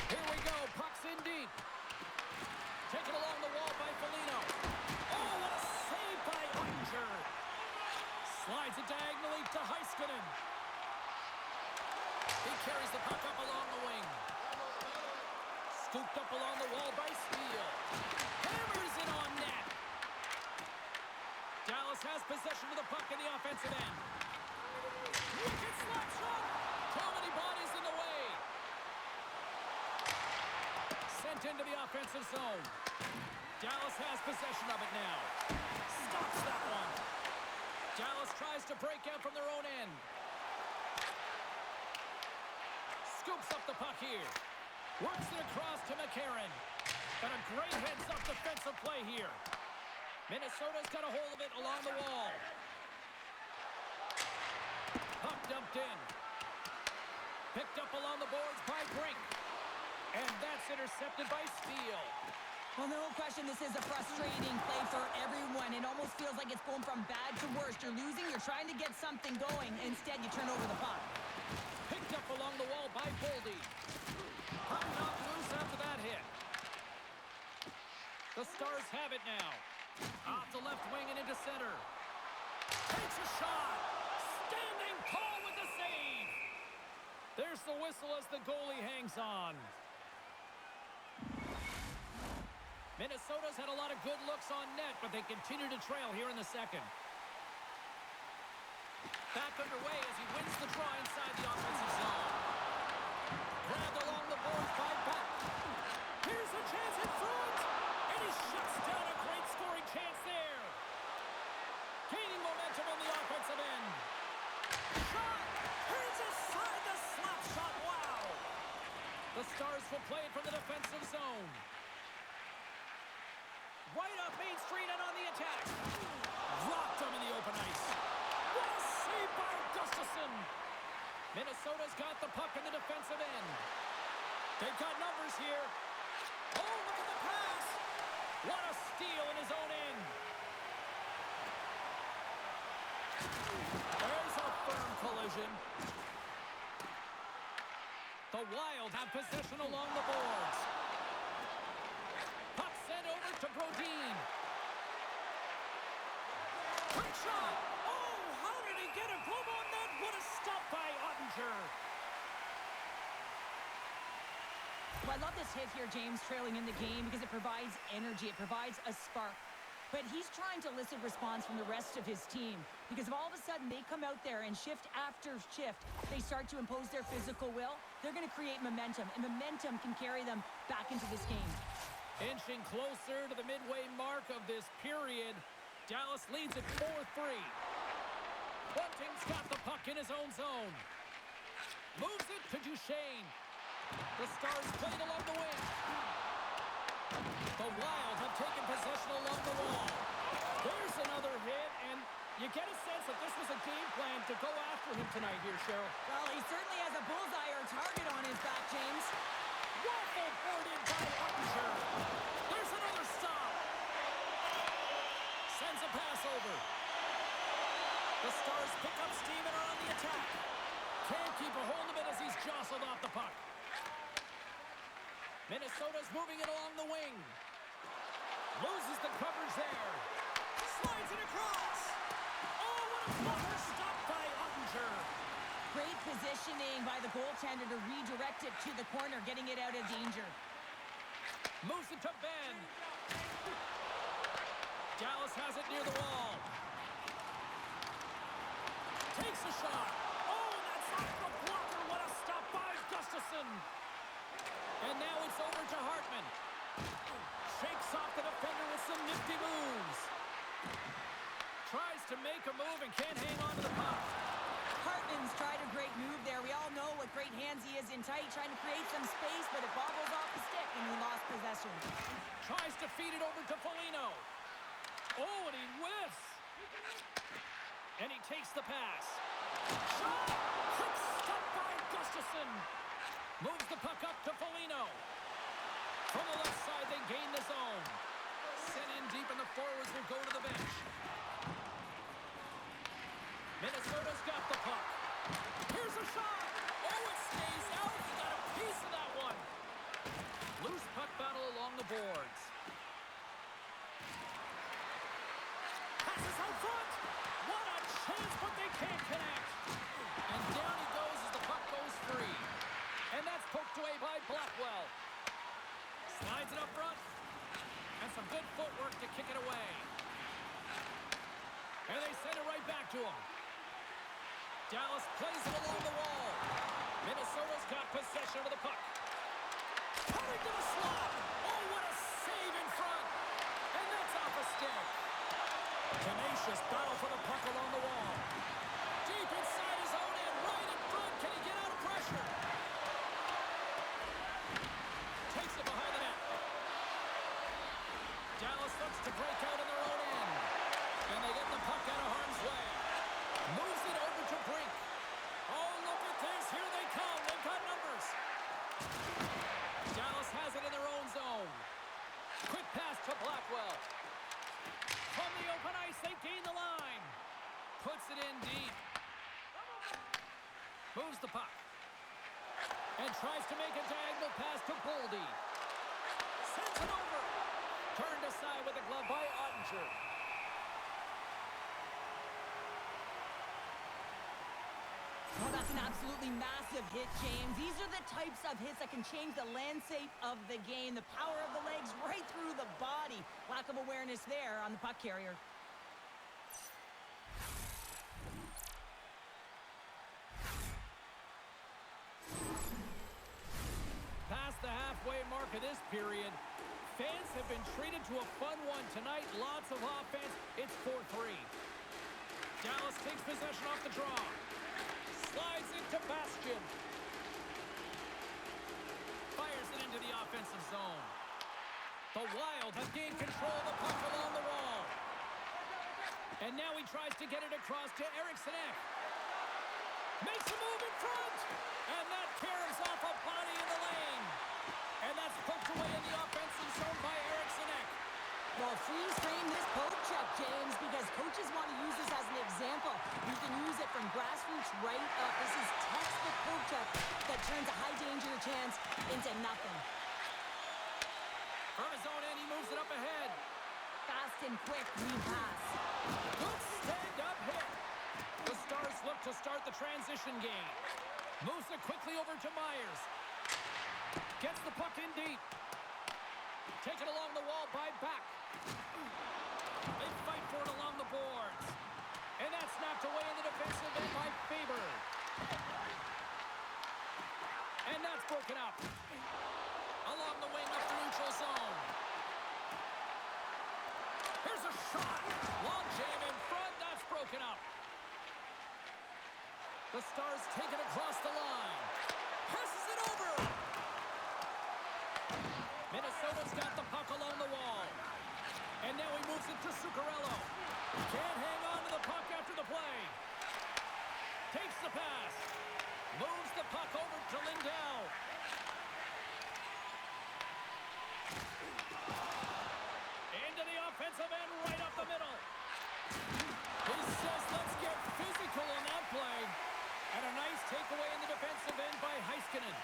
Here we go. Puck's in deep. Taken along the wall by Foligno. Oh, what a save by Ottinger. Slides it diagonally to Heiskanen. He carries the puck up along the wing. Scooped up along the wall by Steele. Hammers it on net. Dallas has possession of the puck in the offensive end. Wicked slap shot. Too many bodies in the way. Sent into the offensive zone. Dallas has possession of it now. Stops that one. Dallas tries to break out from their own end. Scoops up the puck here. Works it across to McCarron. And a great heads-up defensive play here. Minnesota's got a hold of it along the wall. Puck dumped in. Picked up along the boards by Brink. And that's intercepted by Steele. Well, no question, this is a frustrating play for everyone. It almost feels like it's going from bad to worse. You're losing, you're trying to get something going. Instead, you turn over the puck. Picked up along the wall by Boldy. Puck knocked loose after that hit. The Stars have it now. Off the left wing and into center. Takes a shot. Standing tall with the save. There's the whistle as the goalie hangs on. Minnesota's had a lot of good looks on net, but they continue to trail here in the second. Back underway as he wins the draw inside the offensive zone. Grabbed along the boards by Beck. Here's a chance in front. And he shuts down a great scoring chance there. Gaining momentum on the offensive end. Shot. Here's aside the slap shot. Wow. The Stars will play it from the defensive zone. Right up Main Street and on the attack. Rocked him in the open ice. What a save by Gustafsson. Minnesota's got the puck in the defensive end. They've got numbers here. Oh, look at the pass. What a steal in his own end. There's a firm collision. The Wild have possession along the boards. Puck sent over to Brodin. Quick shot. Oh, how did he get a glove on that? What a stop by Ottinger. Well, I love this hit here, James, trailing in the game because it provides energy. It provides a spark. But he's trying to elicit response from the rest of his team because if all of a sudden they come out there and shift after shift, they start to impose their physical will, they're going to create momentum, and momentum can carry them back into this game. Inching closer to the midway mark of this period, Dallas leads at 4-3. Bunting's got the puck in his own zone. Moves it to Duchesne. The Stars played along the wing. The Wild have taken possession along the wall. There's another hit, and you get a sense that this was a game plan to go after him tonight here, Cheryl. Well, he certainly has a bullseye or target on his back, James. Waffle poured in by Ottinger. There's another stop. Sends a pass over. The Stars pick up steam and are on the attack. Can't keep a hold of it as he's jostled off the puck. Minnesota's moving it along the wing. Loses the coverage there. Slides it across. Oh, what a clever stop by Ottinger. Great positioning by the goaltender to redirect it to the corner, getting it out of danger. Moves it to Ben. Dallas has it near the wall. Takes a shot. Oh, that's off the blocker. What a stop by Gustafsson. And now it's over to Hartman. Shakes off the defender with some nifty moves. Tries to make a move and can't hang on to the puck. Hartman's tried a great move there. We all know what great hands he is in tight, trying to create some space, but it bobbles off the stick and he lost possession. Tries to feed it over to Foligno. Oh, and he whiffs. And he takes the pass. Shot! Quick stop by Gustafsson. Moves the puck up to Foligno. From the left side, they gain the zone. Sent in deep, and the forwards will go to the bench. Minnesota's got the puck. Here's a shot. Oh, it stays out. He got a piece of that one. Loose puck battle along the boards. Passes out front. What a chance, but they can't connect. And down he goes as the puck goes free. And that's poked away by Blackwell. Slides it up front. And some good footwork to kick it away. And they send it right back to him. Dallas plays it along the wall. Minnesota's got possession of the puck. Coming to the slot. Oh, what a save in front. And that's off a stick. Tenacious battle for the puck along the wall. Deep inside his own end, right in front. Can he get out of pressure? Takes it behind the net. Dallas looks to break out in their own end. And they get the puck out of harm's way. Moves it over to Brink. Oh, look at this. Here they come. They've got numbers. Dallas has it in their own zone. Quick pass to Blackwell. From the open ice, they gain the line. Puts it in deep. Moves the puck. And tries to make a diagonal pass to Boldy. Sends it over. Turned aside with a glove by Ottinger. Oh, that's an absolutely massive hit, James. These are the types of hits that can change the landscape of the game. The power of the legs right through the body. Lack of awareness there on the puck carrier. Past the halfway mark of this period, fans have been treated to a fun one tonight. Lots of offense. It's 4-3. Dallas takes possession off the draw. Slides into Bastian. Fires it into the offensive zone. The Wild have gained control of the puck along the wall. And now he tries to get it across to Eriksson. Makes a move in front. And that carries off a body in the lane. And that's poked away in the offensive zone by Eriksson. Well, freeze frame this poke check, James, because coaches want to use this as an example. You can use it from grassroots right up. This is textbook poke check that turns a high danger chance into nothing. From his own end, he moves it up ahead. Fast and quick repass. Good stand-up hit. The Stars look to start the transition game. Moves it quickly over to Myers. Gets the puck in deep. Taken along the wall by Back. They fight for it along the boards. And that's snapped away in the defensive end by Faber. And that's broken up. Along the wing up the neutral zone. Here's a shot. Long jam in front. That's broken up. The Stars take it across the line. Passes it over. Minnesota's got the puck along the wall. defensive end right up the middle. He says, let's get physical on that play. And a nice takeaway in the defensive end by Heiskanen.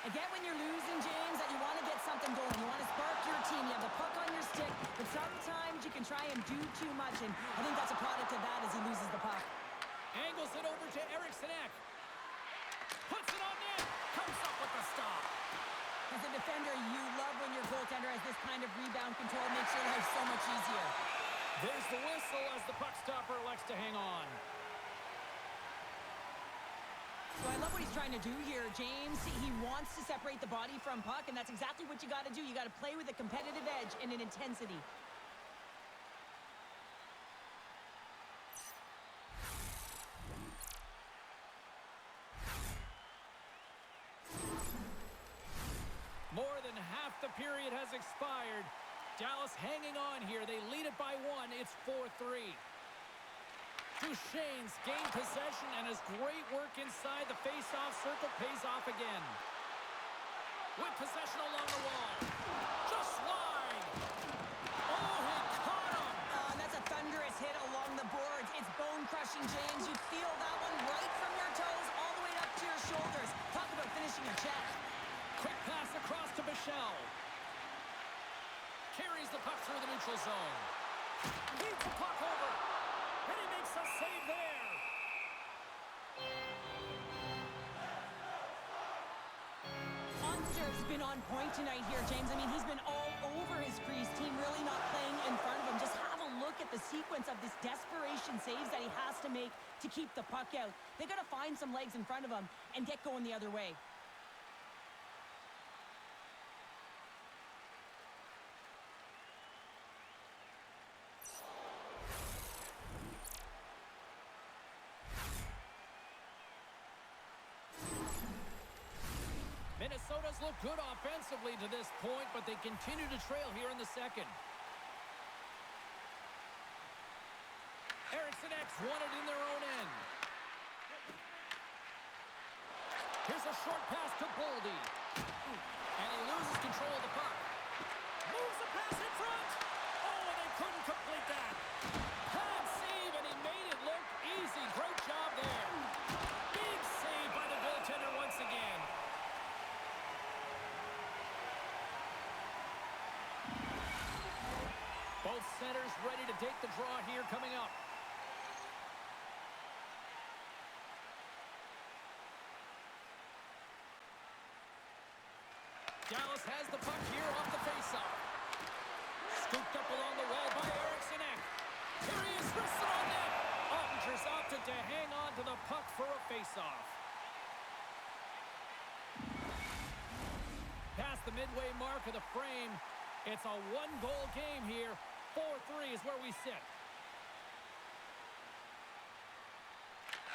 Again, when you're losing, James, that you want to get something going. You want to spark your team. You have the puck on your stick, but sometimes you can try and do too much, and I think that's a product of that as he loses the puck. Angles it over to Eriksson. Puts it on net. Comes up with the stop. As a defender, you love when your goaltender has this kind of rebound control. It makes your life so much easier. There's the whistle as the puck stopper elects to hang on. So I love what he's trying to do here, James. He wants to separate the body from puck, and that's exactly what you got to do. You got to play with a competitive edge and an intensity. More than half the period has expired. Dallas hanging on here. They lead it by 1. It's 4-3. Duchesne's gained possession, and his great work inside the face-off circle pays off again. With possession along the wall. Just wide. Oh, he caught him. That's a thunderous hit along the boards. It's bone-crushing, James. You feel that one right from your toes all the way up to your shoulders. Talk about finishing a check. Quick pass across to Michel. Carries the puck through the neutral zone. Beats the puck over. And he makes a save there. Onster's been on point tonight here, James. I mean, he's been all over his crease. Team really not playing in front of him. Just have a look at the sequence of this desperation saves that he has to make to keep the puck out. They got to find some legs in front of him and get going the other way. Minnesota's looked good offensively to this point, but they continue to trail here in the second. Eriksson won it in their own end. Here's a short pass to Boldy. And he loses control of the puck. Moves the pass in front. Oh, and they couldn't complete that. Pad save, and he made it look easy. Great job there. Big save by the goaltender once again. Both centers ready to take the draw here coming up. Dallas has the puck here off the faceoff. Scooped up along the wall by Eriksson. Here he is, wristed on net. Ottinger's opted to hang on to the puck for a faceoff. Past the midway mark of the frame. It's a one-goal game here. 4-3 is where we sit.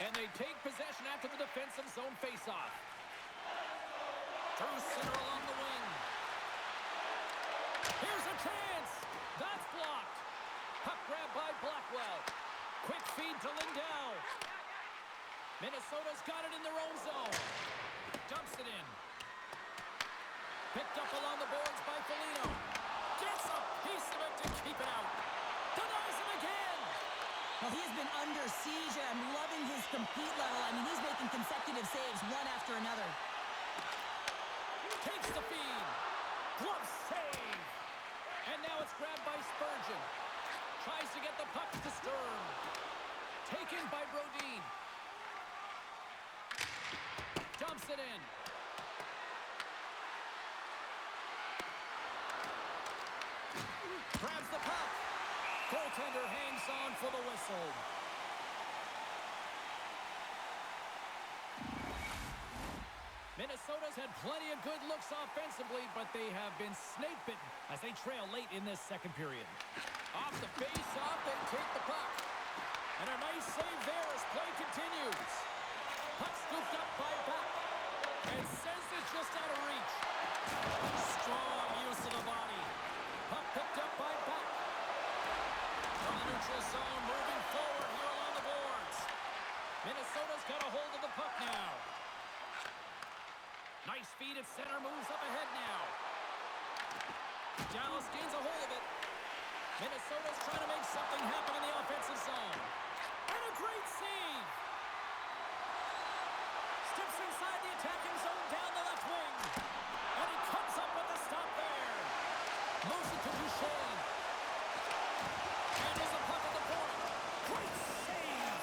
And they take possession after the defensive zone faceoff. Through center along the wing. Here's a chance. That's blocked. Puck grab by Blackwell. Quick feed to Lindell. Minnesota's got it in their own zone. Dumps it in. Picked up along the boards by Foligno. Gets a piece of it to keep it out. Denies him again. Well, he has been under siege, and I'm loving his compete level. I mean, he's making consecutive saves one after another. Takes the feed. Glove save. And now it's grabbed by Spurgeon. Tries to get the puck to Sturm. Taken by Brodin. Dumps it in. Grabs the puck. Goaltender hangs on for the whistle. Minnesota's had plenty of good looks offensively, but they have been snake-bitten as they trail late in this second period. Off the face-off, they take the puck. And a nice save there as play continues. Puck scooped up by Beck. And says it's just out of reach. Strong use of the body. Puck picked up by Beck. From the neutral zone, moving forward here along the boards. Minnesota's got a hold of the puck now. Nice feed at center, moves up ahead now. Dallas gains a hold of it. Minnesota's trying to make something happen in the offensive zone. And a great save. Steps inside the attacking zone down the left wing. And he comes up with a stop there. Moves it to Duchesne. And there's a puck at the point. Great save.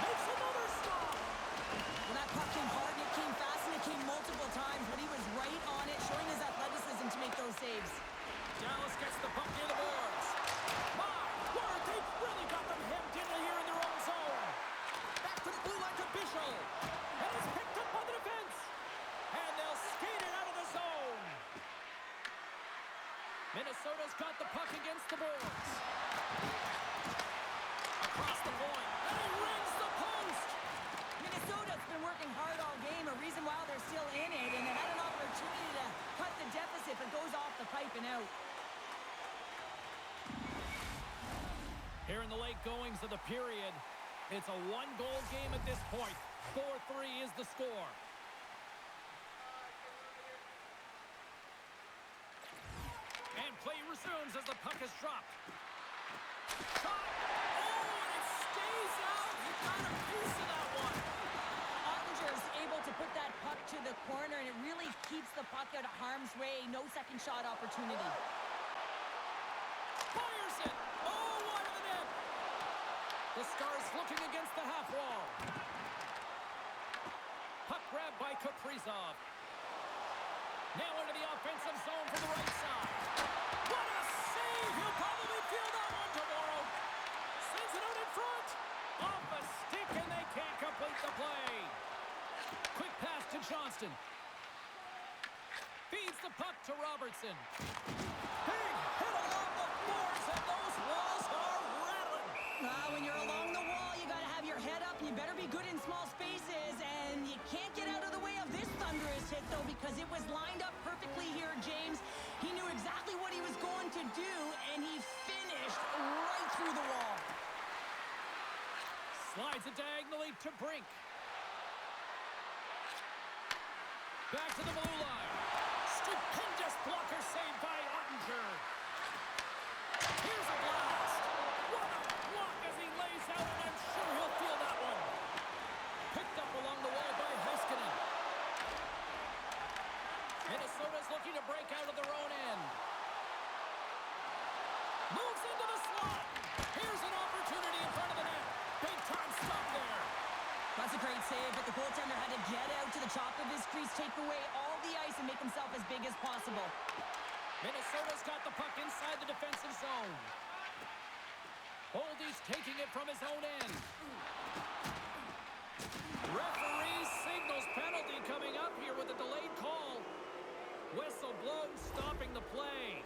Makes another stop. Well, that puck came hard, and it came fast, and it came multiple times, but he was right on it, showing his athleticism to make those saves. Dallas gets the puck near the boards. My word, they've really got them hemmed in here in their own zone. Back to the blue line to Bichel. And it's picked up by the defense. And they'll skate it out of the zone. Minnesota's got the puck against the boards. Across the point. And he rings the post. Minnesota's been working hard all game, a reason why they're still in it, and they had an opportunity to cut the deficit, but goes off the pipe and out. Here in the late goings of the period, it's a one-goal game at this point. 4-3 is the score. And play resumes as the puck is dropped. Shot! Oh, and it stays out! He got a piece of that one. Ottinger's able to put that puck to the corner, and it really keeps the puck out of harm's way. No second shot opportunity. Fires it! Oh, wide of the net! The Stars looking against the half wall. Puck grabbed by Kaprizov. Now into the offensive zone from the right side. What a save! He'll probably feel that one tomorrow. Sends it out in front. Off a stick, and they can't complete the play. Quick pass to Johnston. Feeds the puck to Robertson. Big hit along the boards, and those walls are rattling. When you're along the wall, you got to have your head up, and you better be good in small spaces, and you can't get out of the way of this thunderous hit, though, because it was lined up perfectly here, James. He knew exactly what he was going to do, and he finished right through the wall. Slides it diagonally to Brink. Back to the blue line. Stupendous blocker save by Ottinger. Here's a blast. What a block as he lays out, and I'm sure he'll feel that one. Picked up along the wall by Heiskanen. Minnesota's looking to break out of their own end. Moves into the slot. Here's an opportunity in front of the net. Big time stop there. That's a great save, but the goaltender had to get out to the top of his crease, take away all the ice, and make himself as big as possible. Minnesota's got the puck inside the defensive zone. Holdy's taking it from his own end. Referee signals penalty coming up here with a delayed call. Whistle blown, stopping the play.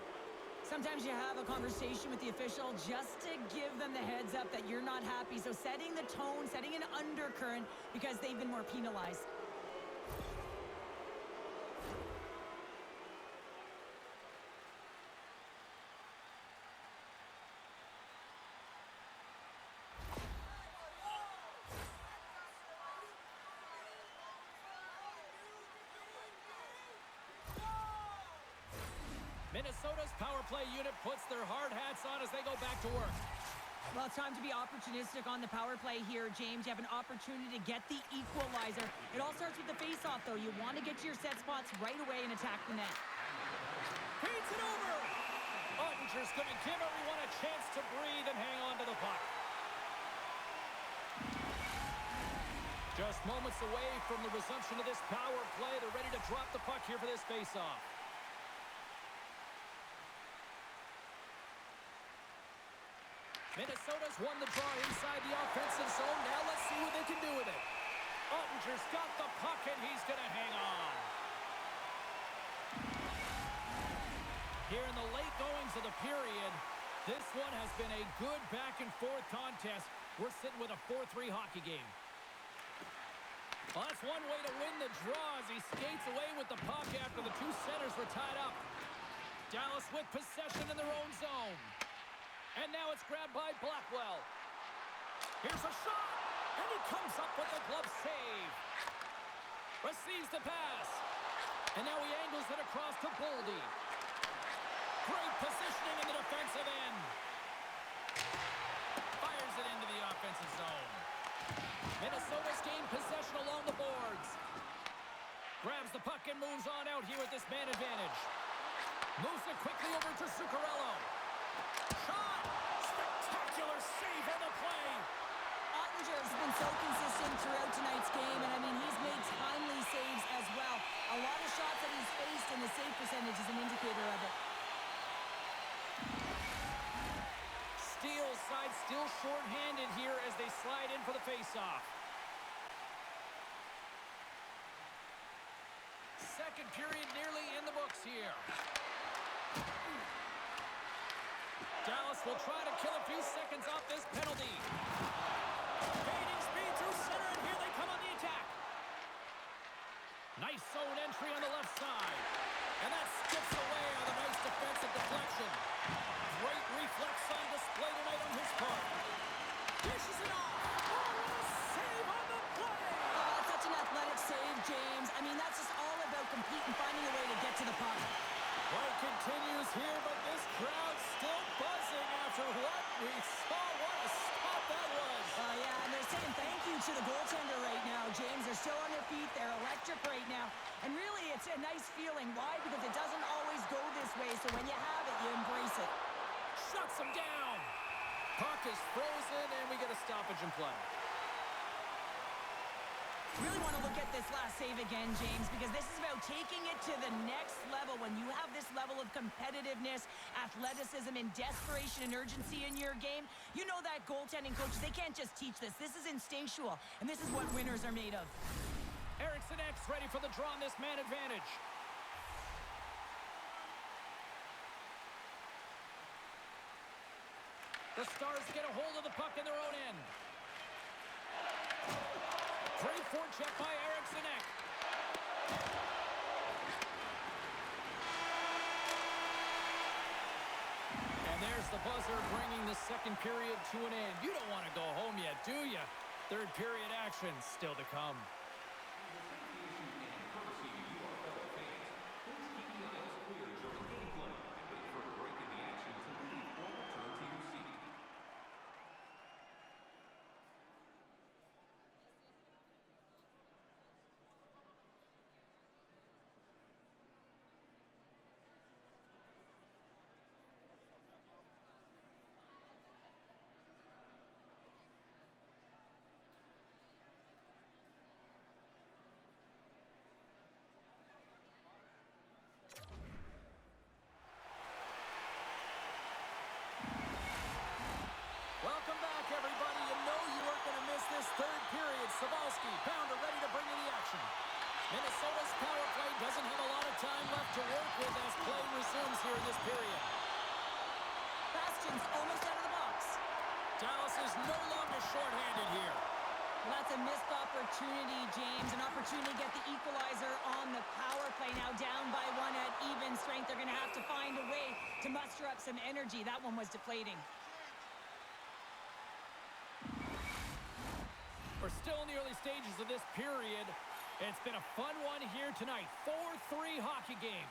Sometimes you have a conversation with the official just to give them the heads up that you're not happy. So setting the tone, setting an undercurrent, because they've been more penalized. Minnesota's power play unit puts their hard hats on as they go back to work. Well, it's time to be opportunistic on the power play here, James. You have an opportunity to get the equalizer. It all starts with the face-off, though. You want to get to your set spots right away and attack the net. Feeds it over. Ottinger's going to give everyone a chance to breathe and hang on to the puck. Just moments away from the resumption of this power play. They're ready to drop the puck here for this face-off. Minnesota's won the draw inside the offensive zone. Now let's see what they can do with it. Ottinger's got the puck, and he's going to hang on. Here in the late goings of the period, this one has been a good back-and-forth contest. We're sitting with a 4-3 hockey game. Well, that's one way to win the draw as he skates away with the puck after the two centers were tied up. Dallas with possession in their own zone. And now it's grabbed by Blackwell. Here's a shot, and he comes up with a glove save. Receives the pass, and now he angles it across to Boldy. Great positioning in the defensive end. quickly over to Zuccarello. Shot! Spectacular save on the play. Ottinger's been so consistent throughout tonight's game, and I mean, he's made timely saves as well. A lot of shots that he's faced, and his save percentage is an indicator of it. Steel's side still short-handed here as they slide in for the face-off. Second period nearly in the books here. Dallas will try to kill a few seconds off this penalty. Gaining speed through center, and here they come on the attack. Nice zone entry on the left side. And that skips away on a nice defensive deflection. Great reflex on display tonight on his part. Dishes it off. Oh, what a save on the play. Oh, such an athletic save, James. I mean, that's just all about competing, finding a way to get to the puck. Play continues here, but this crowd's still buzzing after what we saw. What a stop that was. Yeah, and they're saying thank you to the goaltender right now, James. They're still on their feet. They're electric right now. And really, it's a nice feeling. Why? Because it doesn't always go this way, so when you have it, you embrace it. Shuts him down. Puck is frozen, and we get a stoppage in play. Really want to look at this last save again, James, because this is about taking it to the next level. When you have this level of competitiveness, athleticism, and desperation and urgency in your game, you know that goaltending coaches, they can't just teach this. This is instinctual, and this is what winners are made of. Eriksson X ready for the draw on this man advantage. The Stars get a hold of the puck in their own end. Great forecheck by Eriksson Ek. And there's the buzzer bringing the second period to an end. You don't want to go home yet, do you? Third period action still to come. Welcome back, everybody. You know you weren't going to miss this third period. Sabalski, Pounder ready to bring in the action. Minnesota's power play doesn't have a lot of time left to work with as play resumes here in this period. Bastion's almost out of the box. Dallas is no longer shorthanded here. Well, that's a missed opportunity, James. An opportunity to get the equalizer on the power play. Now down by one at even strength. They're going to have to find a way to muster up some energy. That one was deflating. We're still in the early stages of this period. It's been a fun one here tonight. 4-3 hockey game.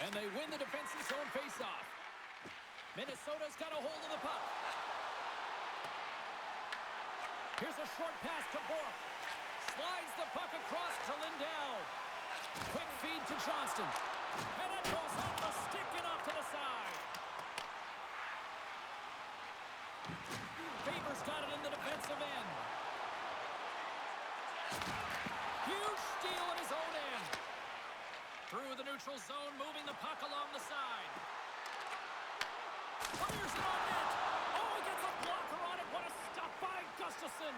And they win the defensive zone faceoff. Minnesota's got a hold of the puck. Here's a short pass to Bork. Slides the puck across to Lindell. Quick feed to Johnston. And it goes off the stick and off to the side. Faber's got it in the defensive end. Huge steal in his own end. Through the neutral zone, moving the puck along the side. Fires it on net. Oh, he gets a blocker on it. What a stop by Gustafsson.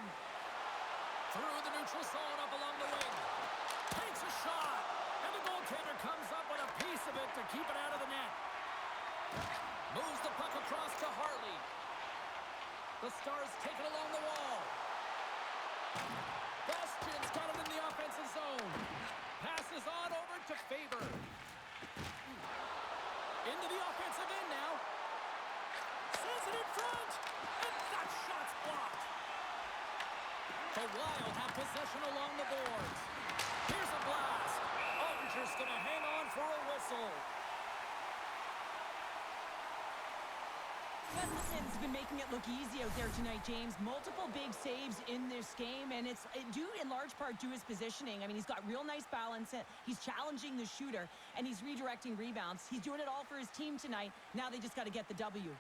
Through the neutral zone, up along the wing. Takes a shot. And the goaltender comes up with a piece of it to keep it out of the net. Moves the puck across to Harley. The Stars take it along the wall. Bastion's got it in the offensive zone. Passes on over to Faber. Into the offensive end now. Sends it in front. And that shot's blocked. The Wild have possession along the boards. Here's a blast. Ottinger's going to hang on for a whistle. That's Edmonton's been making it look easy out there tonight, James. Multiple big saves in this game, and it's due in large part to his positioning. I mean, he's got real nice balance. He's challenging the shooter, and he's redirecting rebounds. He's doing it all for his team tonight. Now they just got to get the W.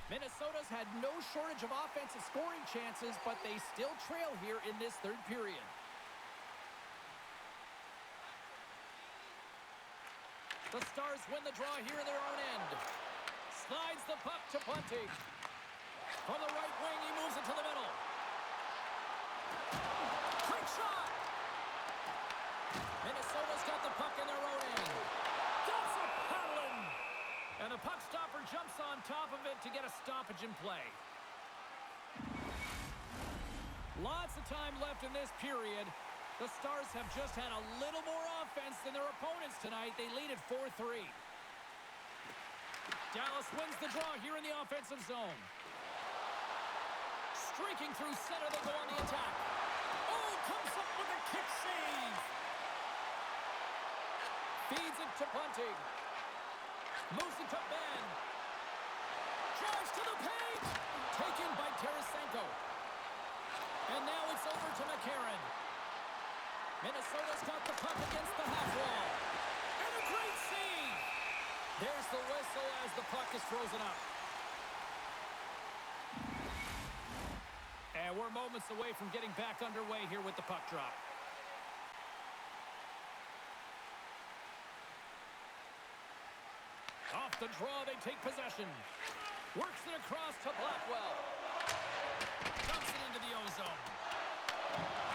Minnesota's had no shortage of offensive scoring chances, but they still trail here in this third period. The Stars win the draw here in their own end. Slides the puck to Bunting. From the right wing, he moves it to the middle. Quick shot! Minnesota's got the puck in their own end. That's a paddling! And the puck stopper jumps on top of it to get a stoppage in play. Lots of time left in this period. The Stars have just had a little more offense than their opponents tonight. They lead at 4-3. Dallas wins the draw here in the offensive zone. Streaking through center, they go on the attack. Oh, comes up with a kick save. Feeds it to Bunting. Moves it to Ben. Drives to the paint. Taken by Tarasenko. And now it's over to McCarron. Minnesota's got the puck against the half wall. And a great save. There's the whistle as the puck is frozen up. And we're moments away from getting back underway here with the puck drop. Off the draw, they take possession. Works it across to Blackwell. Dumps it into the ozone.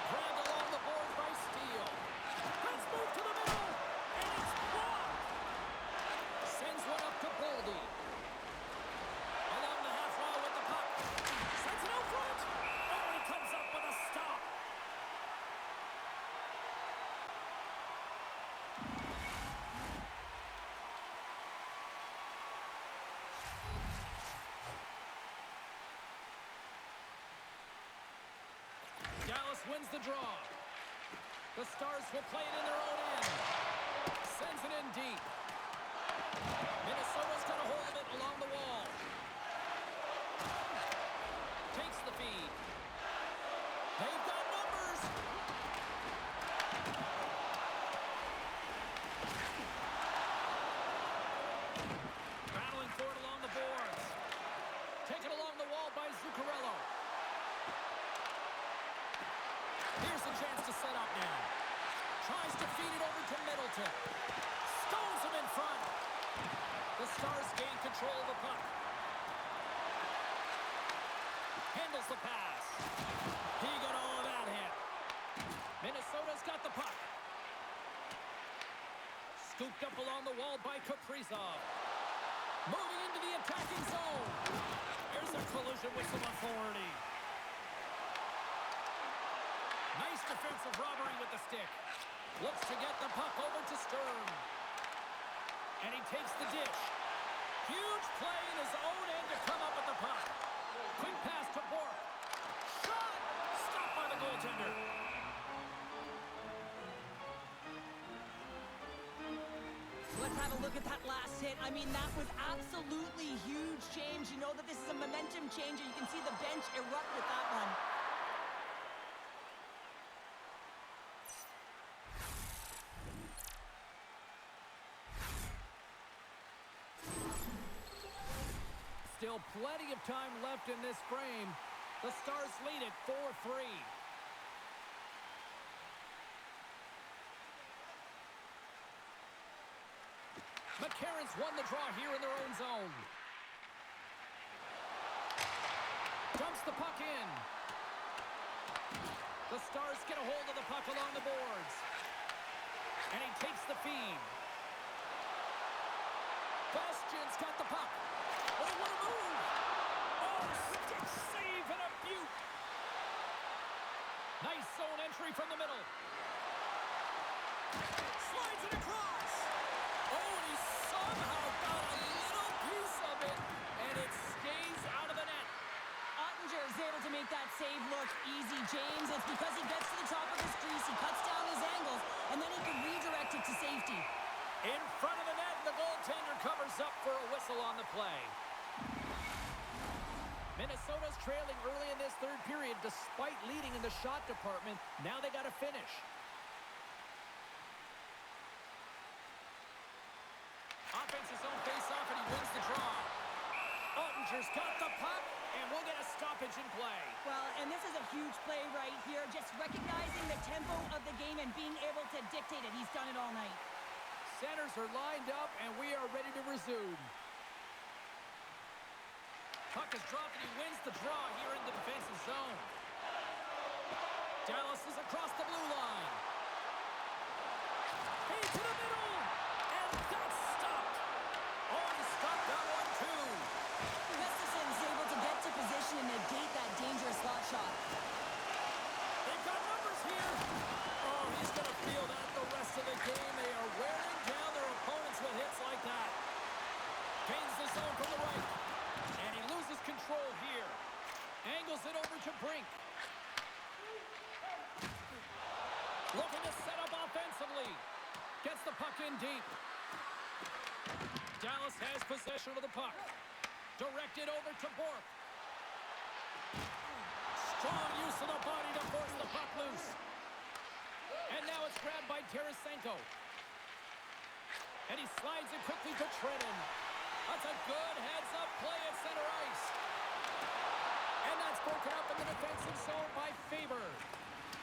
Grabbed along the board by Steele. Let's move to the middle. And it's blocked. Sends one up to Boldy. Along the half wall with the puck. Sends it out front. Oh, and he comes up with a stop. Dallas wins the draw. The Stars will play it in their own end. Sends it in deep. Minnesota's got a hold of it along the wall. Takes the feed. They've got numbers. Battling for it along the boards. Taken along the wall by Zuccarello. Here's a chance to set up now. Tries to feed it over to Middleton. Stones him in front. The Stars gain control of the puck. Handles the pass. He got all of that hit. Minnesota's got the puck. Scooped up along the wall by Kaprizov. Moving into the attacking zone. There's a collision with some authority. Nice defensive robbery with the stick. Looks to get the puck over to Stern. And he takes the dish. Huge play in his own end to come up with the puck. Quick pass to Bork. Shot! Stopped by the goaltender. Let's have a look at that last hit. I mean, that was absolutely huge change. You know that this is a momentum changer. You can see the bench erupt with that one. Still plenty of time left in this frame. The Stars lead it 4-3. McCarron's won the draw here in their own zone. Dumps the puck in. The Stars get a hold of the puck along the boards. And he takes the feed. Bastian's got the puck. Oh, what a move! Oh, stick save and a beaut! Nice zone entry from the middle. Slides it across. Oh, and he somehow got a little piece of it, and it stays out of the net. Ottinger is able to make that save look easy, James. It's because covers up for a whistle on the play. Minnesota's trailing early in this third period despite leading in the shot department. Now they got to finish. Offense's own face-off, and he wins the draw. Ottinger's got the puck, and we'll get a stoppage in play. Well, and this is a huge play right here. Just recognizing the tempo of the game and being able to dictate it. He's done it all night. Centers are lined up, and we are ready to resume. Puck is dropped, and he wins the draw here in the defensive zone. Dallas is across the blue line. Into the middle, and that's stopped. Oh, he stopped that one, too. Gustafson's able to get to position and negate that dangerous slot shot. They've got numbers here. Oh, he's going to feel that the rest of the game. They are wearing down their opponents with hits like that. Gains the zone from the right. And he loses control here. Angles it over to Brink. Looking to set up offensively. Gets the puck in deep. Dallas has possession of the puck. Directed over to Bork. Strong use of the body to force the puck loose. And now it's grabbed by Tarasenko. And he slides it quickly to Trenton. That's a good heads-up play at center ice. And that's broken up in the defensive zone by Faber.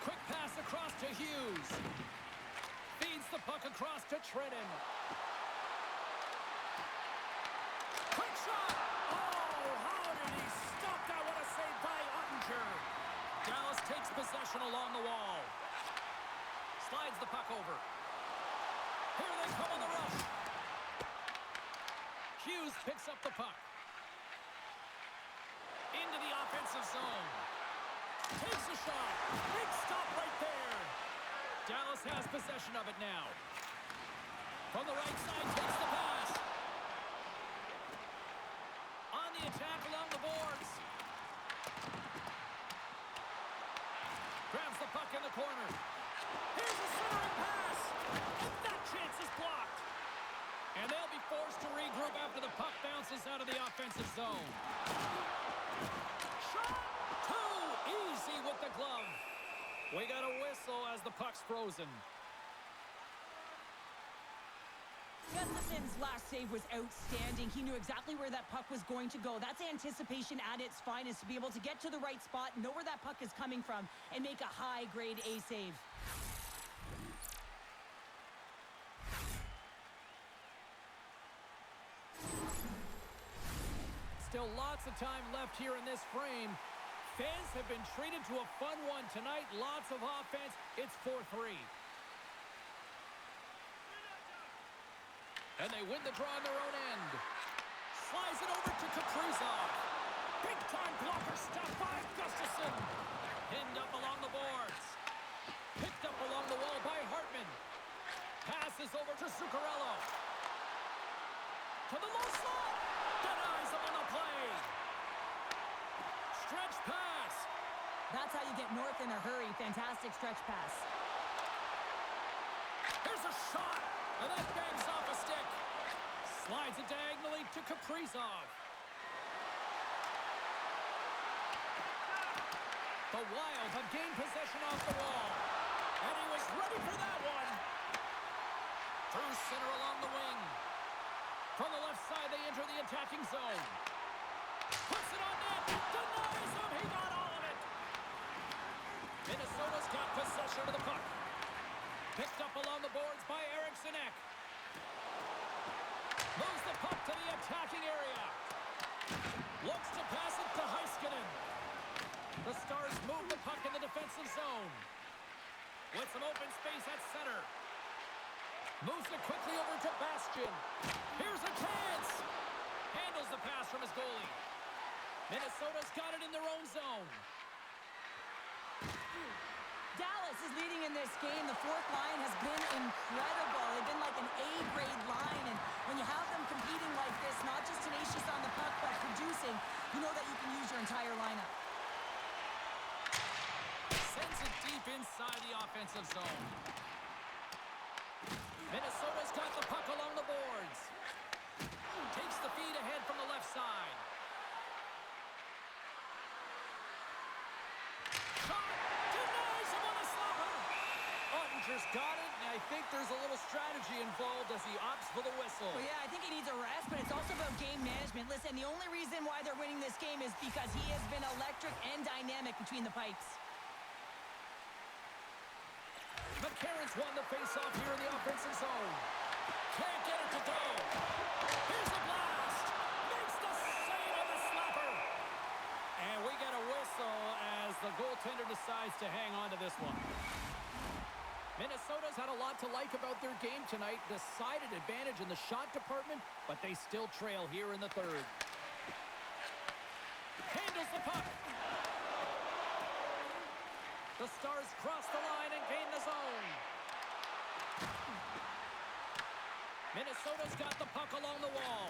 Quick pass across to Hughes. Feeds the puck across to Trenton. Quick shot! Oh, how did he stop that? What a save by Ottinger. Dallas takes possession along the wall. Slides the puck over. Here they come on the rush. Hughes picks up the puck. Into the offensive zone. Takes a shot. Big stop right there. Dallas has possession of it now. From the right side, takes the pass. On the attack along the boards. Grabs the puck in the corner. Here's a centering pass. And that chance is blocked. And they'll be forced to regroup after the puck bounces out of the offensive zone. Shot! Too easy with the glove. We got a whistle as the puck's frozen. Gustafson's last save was outstanding. He knew exactly where that puck was going to go. That's anticipation at its finest, to be able to get to the right spot, know where that puck is coming from, and make a high-grade A save. Still lots of time left here in this frame. Fans have been treated to a fun one tonight. Lots of offense. It's 4-3. And they win the draw on their own end. Slides it over to Kaprizov. Big-time blocker stop by Gustafson. Pinned up along the boards. Picked up along the wall by Hartman. Passes over to Zuccarello. To the low slot. Denies him on the play. Stretch pass. That's how you get north in a hurry. Fantastic stretch pass. Here's a shot. And that bangs off a stick. Slides it diagonally to Kaprizov. The Wild have gained possession off the wall. And he was ready for that one. Through center along the wing. From the left side, they enter the attacking zone. Puts it on net. Denies him. He got all of it. Minnesota's got possession of the puck. Picked up along the boards by Eriksson Ek. Moves the puck to the attacking area. Looks to pass it to Heiskanen. The Stars move the puck in the defensive zone. With some open space at center. Moves it quickly over to Bastian. Here's a chance. Handles the pass from his goalie. Minnesota's got it in their own zone. Dallas is leading in this game. The fourth line has been incredible. They've been like an A-grade line. And when you have them competing like this, not just tenacious on the puck, but producing, you know that you can use your entire lineup. Sends it deep inside the offensive zone. Minnesota's got the puck along the boards. Goaltender's got it, and I think there's a little strategy involved as he opts for the whistle. Well, yeah, I think he needs a rest, but it's also about game management. Listen, the only reason why they're winning this game is because he has been electric and dynamic between the pipes. McCarron's won the face-off here in the offensive zone. Can't get it to go. Here's a blast. Makes the save on the slapper. And we get a whistle as the goaltender decides to hang on to this one. Minnesota's had a lot to like about their game tonight. Decided advantage in the shot department, but they still trail here in the third. Handles the puck. The Stars cross the line and gain the zone. Minnesota's got the puck along the wall.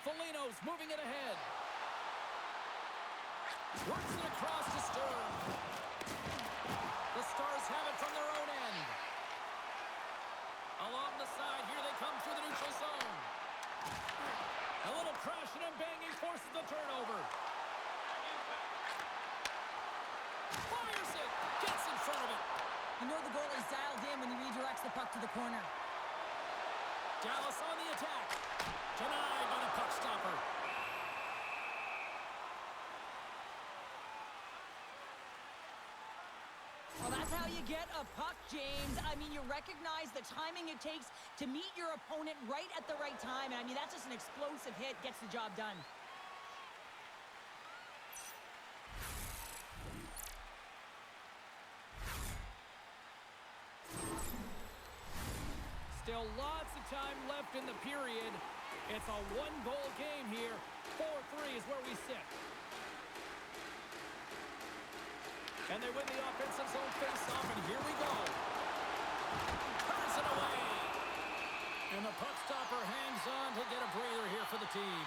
Foligno's moving it ahead. Works it across to Stern. The Stars have it from their own end. Along the side, here they come through the neutral zone. A little crashing and banging forces the turnover. Fires it. Gets in front of it. You know the goalie's dialed in when he redirects the puck to the corner. Dallas on the attack. Denied by the puck stopper. Well, that's how you get a puck, James. I mean, you recognize the timing it takes to meet your opponent right at the right time. And I mean, that's just an explosive hit, gets the job done. Still lots of time left in the period. It's a one-goal game here. 4-3 is where we sit. And they win the offensive zone face-off, and here we go. Turns it away. And the puck stopper hangs on to get a breather here for the team.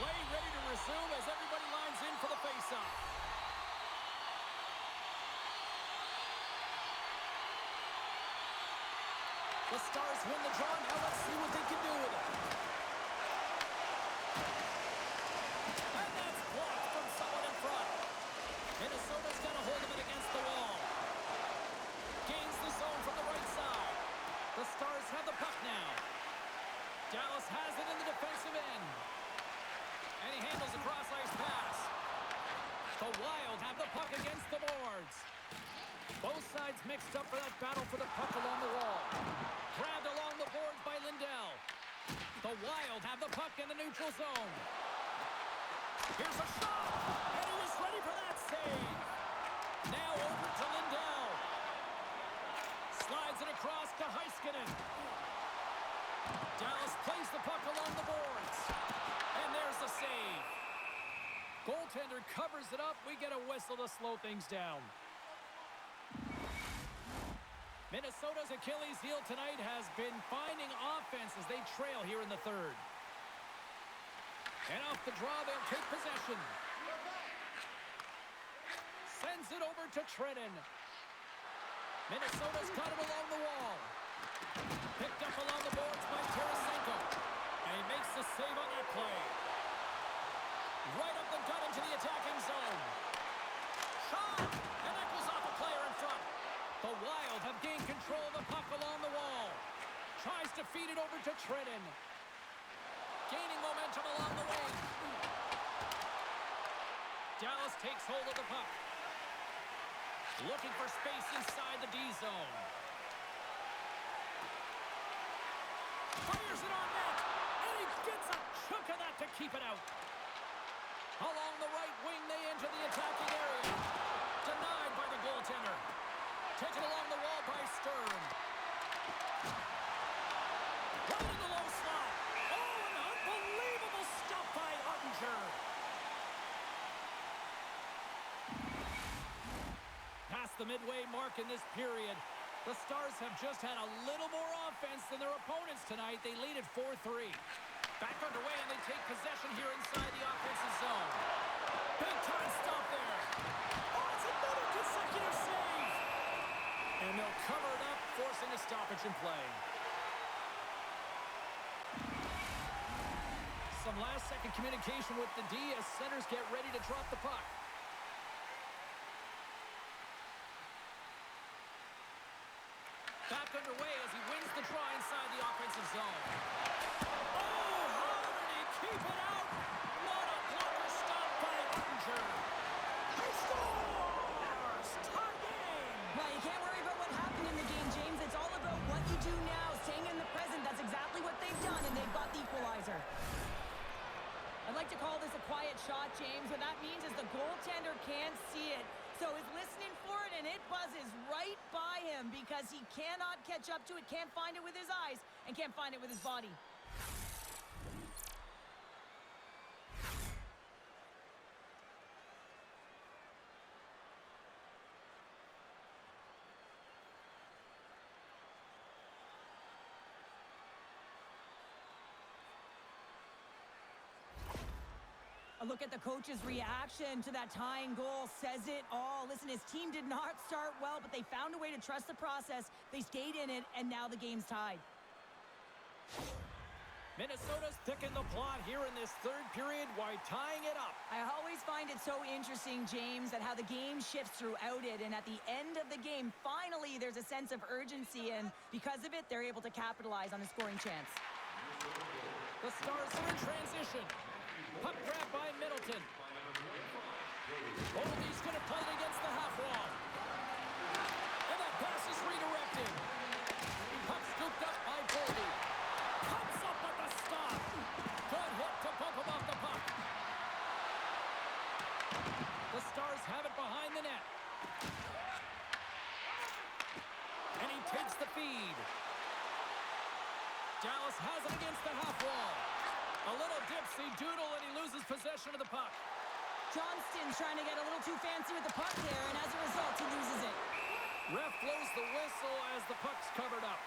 Play ready to resume as everybody lines in for the face-off. The Stars win the draw. Now let's see what they can do with it. And that's blocked from someone in front. Minnesota's got a hold of it against the wall. Gains the zone from the right side. The Stars have the puck now. Dallas has it in the defensive end. And he handles a cross-ice pass. The Wild have the puck against the boards. Both sides mixed up for that battle for the puck along the wall. Grabbed along the boards by Lindell. The Wild have the puck in the neutral zone. Here's a shot, and he was ready for that save. Now over to Lindell. Slides it across to Heiskanen. Dallas plays the puck along the boards. And there's the save. Goaltender covers it up. We get a whistle to slow things down. Minnesota's Achilles heel tonight has been finding offense as they trail here in the third. And off the draw, they'll take possession. Sends it over to Trenton. Minnesota's got it along the wall. Picked up along the boards by Tarasenko. And he makes the save on that play. Right up the gut into the attacking zone. Shot! And that goes off a player in front. The Wild have gained control of the puck along the wall. Tries to feed it over to Trenton. Gaining momentum along the wing. Dallas takes hold of the puck. Looking for space inside the D zone. Fires it on net. And he gets a chunk of that to keep it out. Along the right wing, they enter the attacking area. Denied by the goaltender. Taken along the wall by Stern. Right in the low slot. Oh, an unbelievable stop by Ottinger. Past the midway mark in this period, the Stars have just had a little more offense than their opponents tonight. They lead at 4-3. Back underway, and they take possession here inside the offensive zone. Big time stop there. Oh, it's another consecutive save. And they'll cover it up, forcing a stoppage in play. Some last-second communication with the D as centers get ready to drop the puck. shot, James. What that means is the goaltender can't see it. So he's listening for it, and it buzzes right by him because he cannot catch up to it, can't find it with his eyes, and can't find it with his body. A look at the coach's reaction to that tying goal says it all. Listen, his team did not start well, but they found a way to trust the process. They stayed in it, and now the game's tied. Minnesota's picking the plot here in this third period while tying it up. I always find it so interesting, James, that how the game shifts throughout it, and at the end of the game, finally, there's a sense of urgency, and because of it, they're able to capitalize on a scoring chance. The Stars are in transition. Puck grab by Middleton. Oldie's going to play it against the half wall. And that pass is redirected. Puck scooped up by Goldie. Comes up with the stop. Good hit to bump him off the puck. The Stars have it behind the net. And he takes the feed. Dallas has it against the half wall. A little dipsy doodle, and he loses possession of the puck. Johnston's trying to get a little too fancy with the puck there, and as a result, he loses it. Ref blows the whistle as the puck's covered up.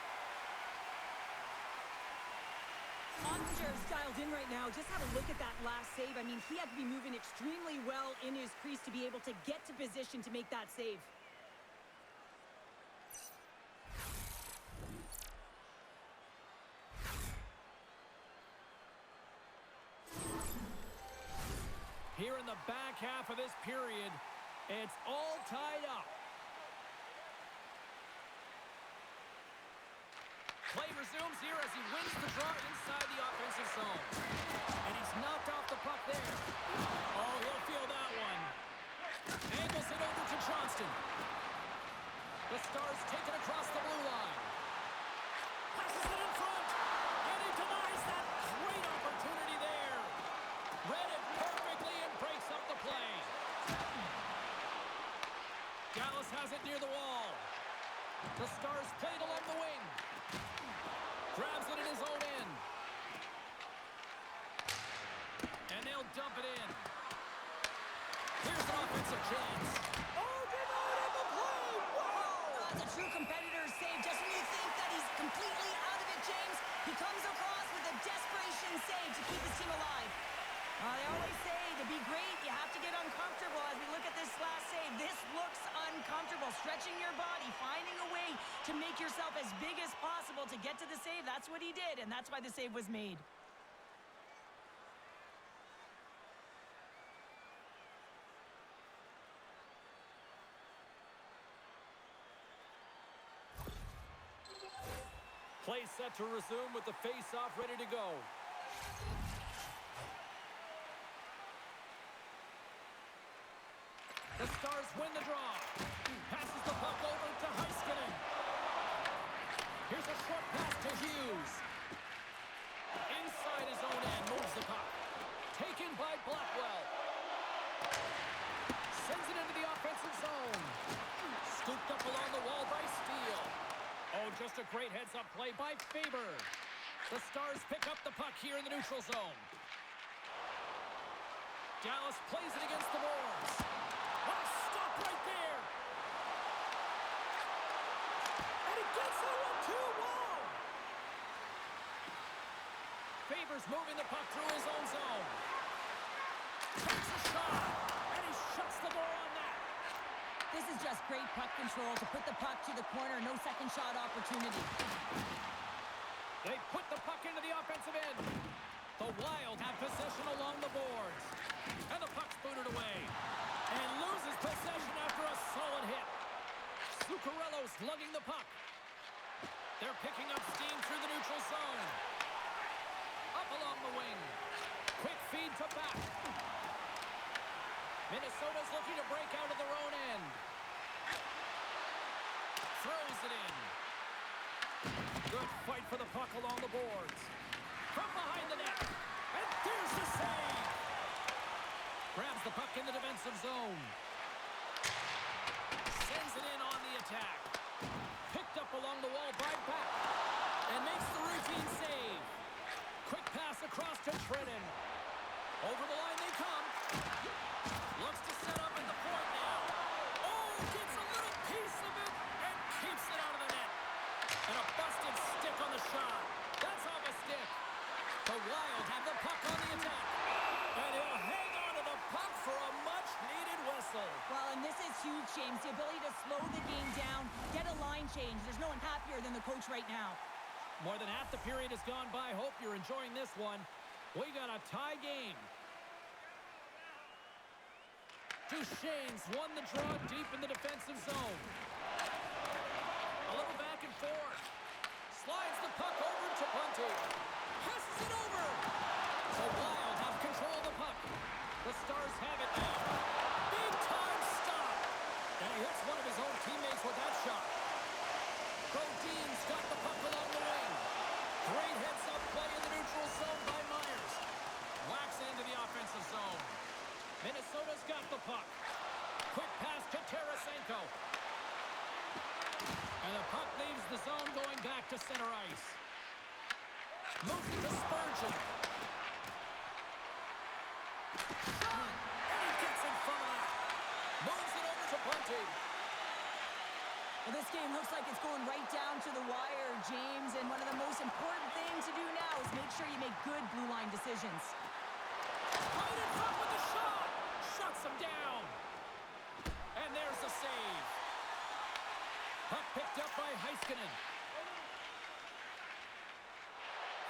Ottinger's dialed in right now. Just have a look at that last save. I mean, he had to be moving extremely well in his crease to be able to get to position to make that save. Here in the back half of this period, it's all tied up. Play resumes here as he wins the draw inside the offensive zone. And he's knocked off the puck there. Oh, he'll feel that one. Angles it over to Johnston. The Stars take it across the blue line. Passes it in front. And he denies that great opportunity there. Read it perfectly and breaks up the play. Dallas has it near the wall. The Stars play it along the wing. Grabs it in his own end. And they'll dump it in. Here's an offensive chance. Oh, denied on the play! Wow! That's a true competitor's save. Just when you think that he's completely out of it, James, he comes across with a desperation save to keep his team alive. They always say to be great, you have to get uncomfortable. As we look at this last save, this looks uncomfortable. Stretching your body, finding a way to make yourself as big as possible to get to the save. That's what he did, and that's why the save was made. Play set to resume with the face-off ready to go. The Stars win the draw. Passes the puck over to Heiskanen. Here's a short pass to Hughes. Inside his own end, moves the puck. Taken by Blackwell. Sends it into the offensive zone. Scooped up along the wall by Steele. Oh, just a great heads-up play by Faber. The Stars pick up the puck here in the neutral zone. Dallas plays it against the boards. What a stop right there! And he gets that one too! Wow! Faber's moving the puck through his own zone. Takes a shot, and he shuts the door on that. This is just great puck control to put the puck to the corner. No second shot opportunity. They put the puck into the offensive end. The Wild have possession along the boards. And the puck's booted away. And loses possession after a solid hit. Zuccarello's lugging the puck. They're picking up steam through the neutral zone. Up along the wing. Quick feed to back. Minnesota's looking to break out of their own end. Throws it in. Good fight for the puck along the boards. From behind the net. And there's the save. Grabs the puck in the defensive zone. Sends it in on the attack. Picked up along the wall by Back. And makes the routine save. Quick pass across to Trennan. Over the line they come. Looks to set up at the point now. Oh, gets a little piece of it and keeps it out of the net. And a busted stick on the shot. That's off a stick. The Wild have the puck on the attack. And he'll hang on to the puck for a much-needed whistle. Well, and this is huge, James. The ability to slow the game down, get a line change. There's no one happier than the coach right now. More than half the period has gone by. Hope you're enjoying this one. We got a tie game. Duchesne's won the draw deep in the defensive zone. A little back and forth. Slides the puck over to Bunty. Passes it over. The Wild have control of the puck. The Stars have it now. Big time stop. And he hits one of his own teammates with that shot. Godin's got the puck along the wing. Great heads-up play in the neutral zone by Myers. Whacks into the offensive zone. Minnesota's got the puck. Quick pass to Tarasenko. And the puck leaves the zone going back to center ice. Moves it to Spurgeon. Shot! And he gets in front of that. Moves it over to Bunty. Well, this game looks like it's going right down to the wire, James. And one of the most important things to do now is make sure you make good blue line decisions. Right in front with the shot. Shuts him down. And there's the save. Puck picked up by Heiskanen.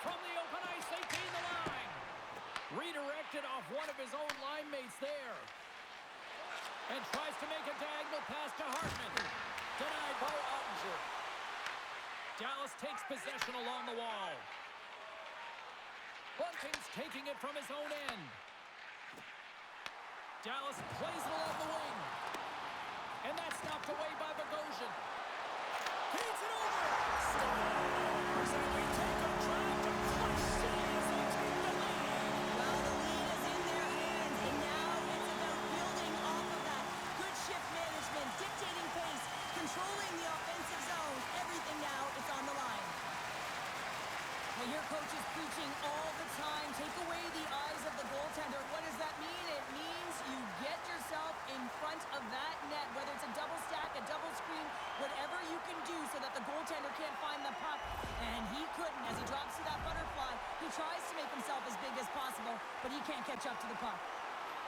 From the open ice, they gain the line. Redirected off one of his own line mates there. And tries to make a diagonal pass to Hartman. Denied by Ottinger. Dallas takes possession along the wall. Bunting's taking it from his own end. Dallas plays it along the wing. And that's knocked away by Bogosian. Feeds it over. Stars, and we take a drive to clutch city as they take the lead. Well, the lead is in their hands, and now it's about building off of that. Good shift management, dictating pace, controlling the offensive zone. Everything now is on the line. Well, your coach is preaching all the time. Take away the eyes of the goaltender. What does that mean? It means you get yourself in front of that net, whether it's a double stack, a double screen, whatever you can do so that the goaltender can't find the puck. And he couldn't. As he drops to that butterfly, he tries to make himself as big as possible, but he can't catch up to the puck.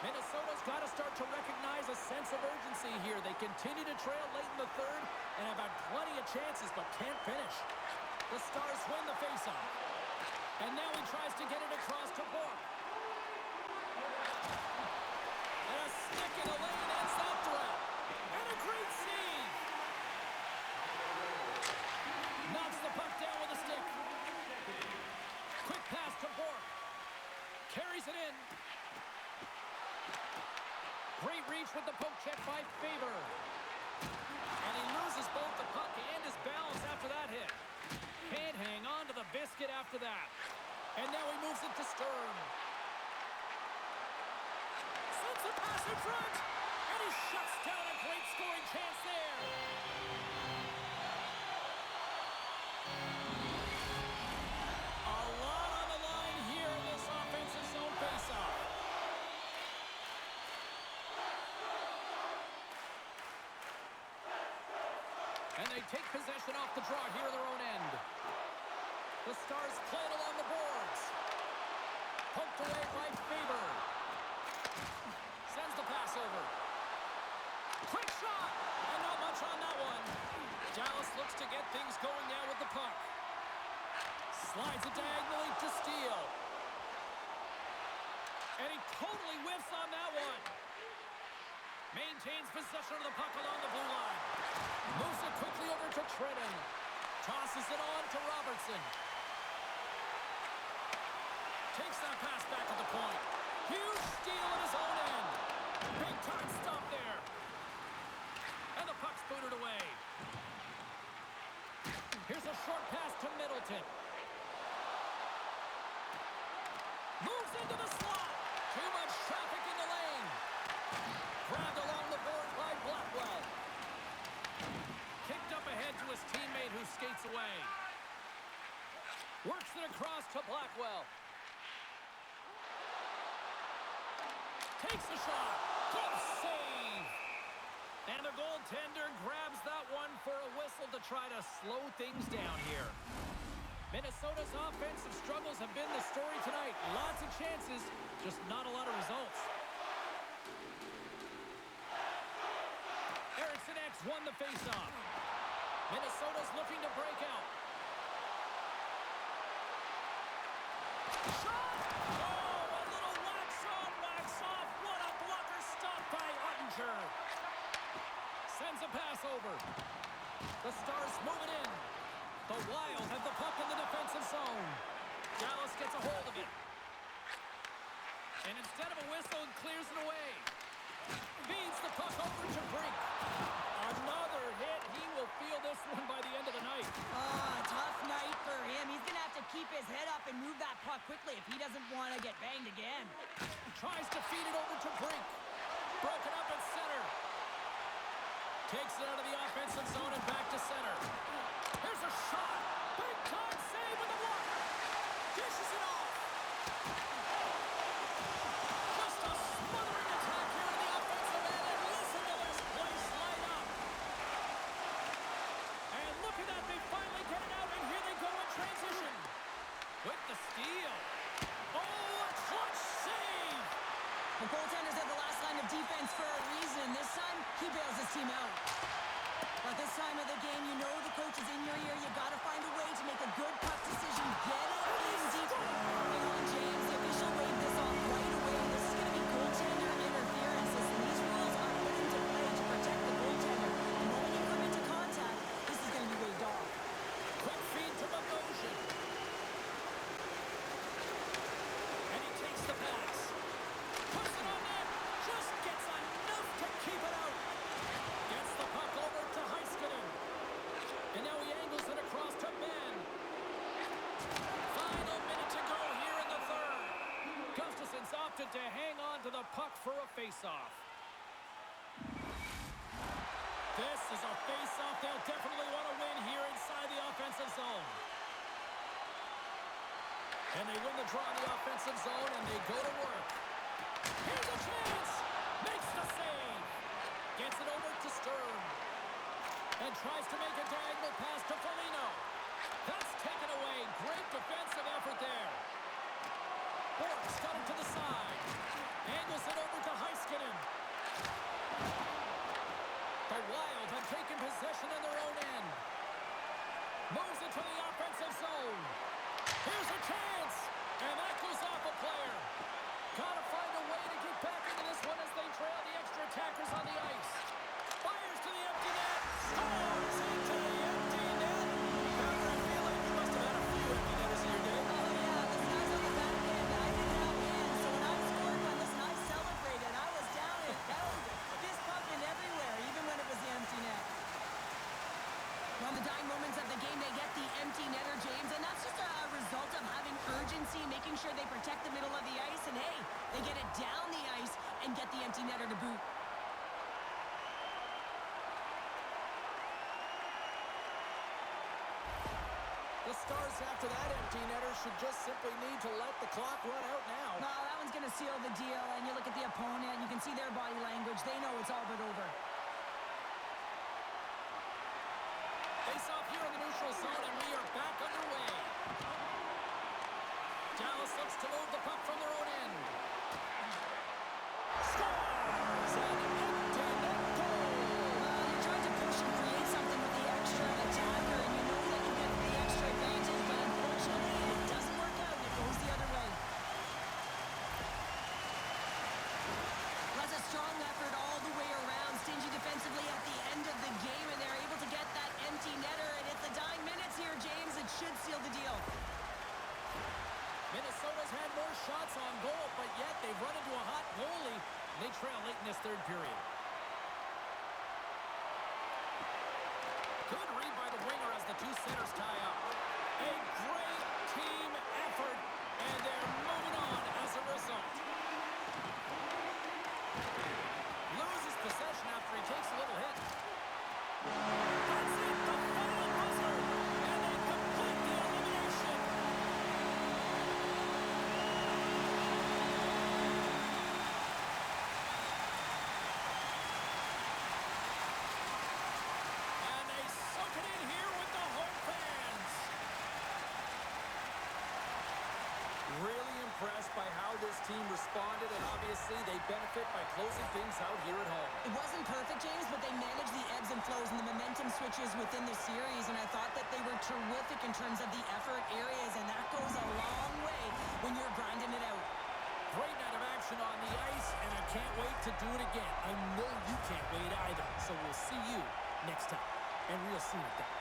Minnesota's got to start to recognize a sense of urgency here. They continue to trail late in the third and have had plenty of chances, but can't finish. The Stars win the faceoff. And now he tries to get it across to Bourque. And a stick in the lane ends that threat. And a great save. Knocks the puck down with a stick. Quick pass to Bourque. Carries it in. Great reach with the poke check by Faber. And he loses both the puck and his balance after that hit. Can't hang on to the biscuit after that. And now he moves it to Stern. Sends a pass in front. And he shuts down a great scoring chance there. A lot on the line here in this offensive zone faceoff. And they take possession off the draw here at their own end. The Stars play it along the boards. Poked away by Faber. Sends the pass over. Quick shot! And not much on that one. Dallas looks to get things going now with the puck. Slides it diagonally to Steele. And he totally whiffs on that one. Maintains possession of the puck along the blue line. Moves it quickly over to Trennan. Tosses it on to Robertson. Takes that pass back at the point. Huge steal at his own end. Big time stop there. And the puck's booted away. Here's a short pass to Middleton. Moves into the slot. Too much traffic in the lane. Grabbed along the boards by Blackwell. Kicked up ahead to his teammate who skates away. Works it across to Blackwell. Takes a shot. Good save. And the goaltender grabs that one for a whistle to try to slow things down here. Minnesota's offensive struggles have been the story tonight. Lots of chances, just not a lot of results. Eriksson X won the faceoff. Minnesota's looking to break out. Shot! Oh, a little wax on, wax off. What a blocker stop by Ottinger. Sends a pass over. The Stars move it in. The Wild have the puck in the defensive zone. Dallas gets a hold of it. And instead of a whistle, it clears it away. Feeds the puck over to Brink. Another hit. He will feel this one by the end of the night. Tough night for him. He's going to have to keep his head up and move that puck quickly if he doesn't want to get banged again. Tries to feed it over to Brink. Broken up at center. Takes it out of the offensive zone and back to center. Here's a shot. Big time save with the blocker. Dishes it off. Just a smothering attack here in the offensive end. And listen to this place light up. And look at that. They finally get it out. And here they go in transition. With the steal. Oh, a clutch save. The goaltender's at the last line of defense for a reason. This time, he bails his team out. But this time of the game, you know the coach is in your ear. You got to find a way to make a good puck decision. Get it in deep. Hang on, James. The official waved this off right away. This is going to be goaltender interference. Listen, these rules are put into play to protect the goaltender. And when you come into contact, this is going to be waved off. Quick feed to Bogosian. And he takes the pass. Puts it on net. Just gets enough to keep it out. Gets the puck over to Heiskanen. And now he angles it across to Ben. Final minute to go here in the third. Gustafson's opted to hang on to the puck for a face-off. This is a face-off they'll definitely want to win here inside the offensive zone. And they win the draw in the offensive zone, and they go to work. Here's a chance! Makes the save! Gets it over to Stern. And tries to make a diagonal pass to Foligno. That's taken away. Great defensive effort there. Bork's got it to the side. Angles it over to Heiskanen. The Wild have taken possession in their own end. Moves it to the offensive zone. Here's a chance! And that goes off a player. Gotta find a way to get back into this one as they trail the extra attackers on the ice. Fires to the empty net. Scores into the empty net. Trevor, I feel like you must have had a few empty netters in your day. Oh, yeah. Listen, I was on the back end. I didn't have in. So when I scored one, listen, I celebrated. I was down and out. Fist pumping everywhere, even when it was the empty net. On the dying moments of the game, they get the empty netter, James, and that's just a result of having urgency, making sure they protect the middle of the ice, and hey, they get it down the ice and get the empty netter to boot. The Stars, after that empty netter, should just simply need to let the clock run out now. No, that one's going to seal the deal, and you look at the opponent, you can see their body language. They know it's all but over. Face-off here in the neutral zone, and we are back underway. Dallas looks to move the puck from their own end. Scores! An empty net goal! You're trying to push and create something with the extra attacker, and you know that you get the extra advantage, but unfortunately, it doesn't work out. It goes the other way. That's a strong effort all the way around. Stingy defensively at the end of the game, and they're able to get that empty netter, and it's the dying minutes here, James. It should seal the deal. Minnesota's had more shots on goal, but yet they've run into a hot goalie. They trail late in this third period. Good read by the winger as the two centers tie up. A great team effort, and they're moving on as a result. Loses impressed by how this team responded, and obviously they benefit by closing things out here at home. It wasn't perfect, James, but they managed the ebbs and flows and the momentum switches within the series, and I thought that they were terrific in terms of the effort areas, and that goes a long way when you're grinding it out. Great night of action on the ice, and I can't wait to do it again. I know you can't wait either, so we'll see you next time. And real soon at that.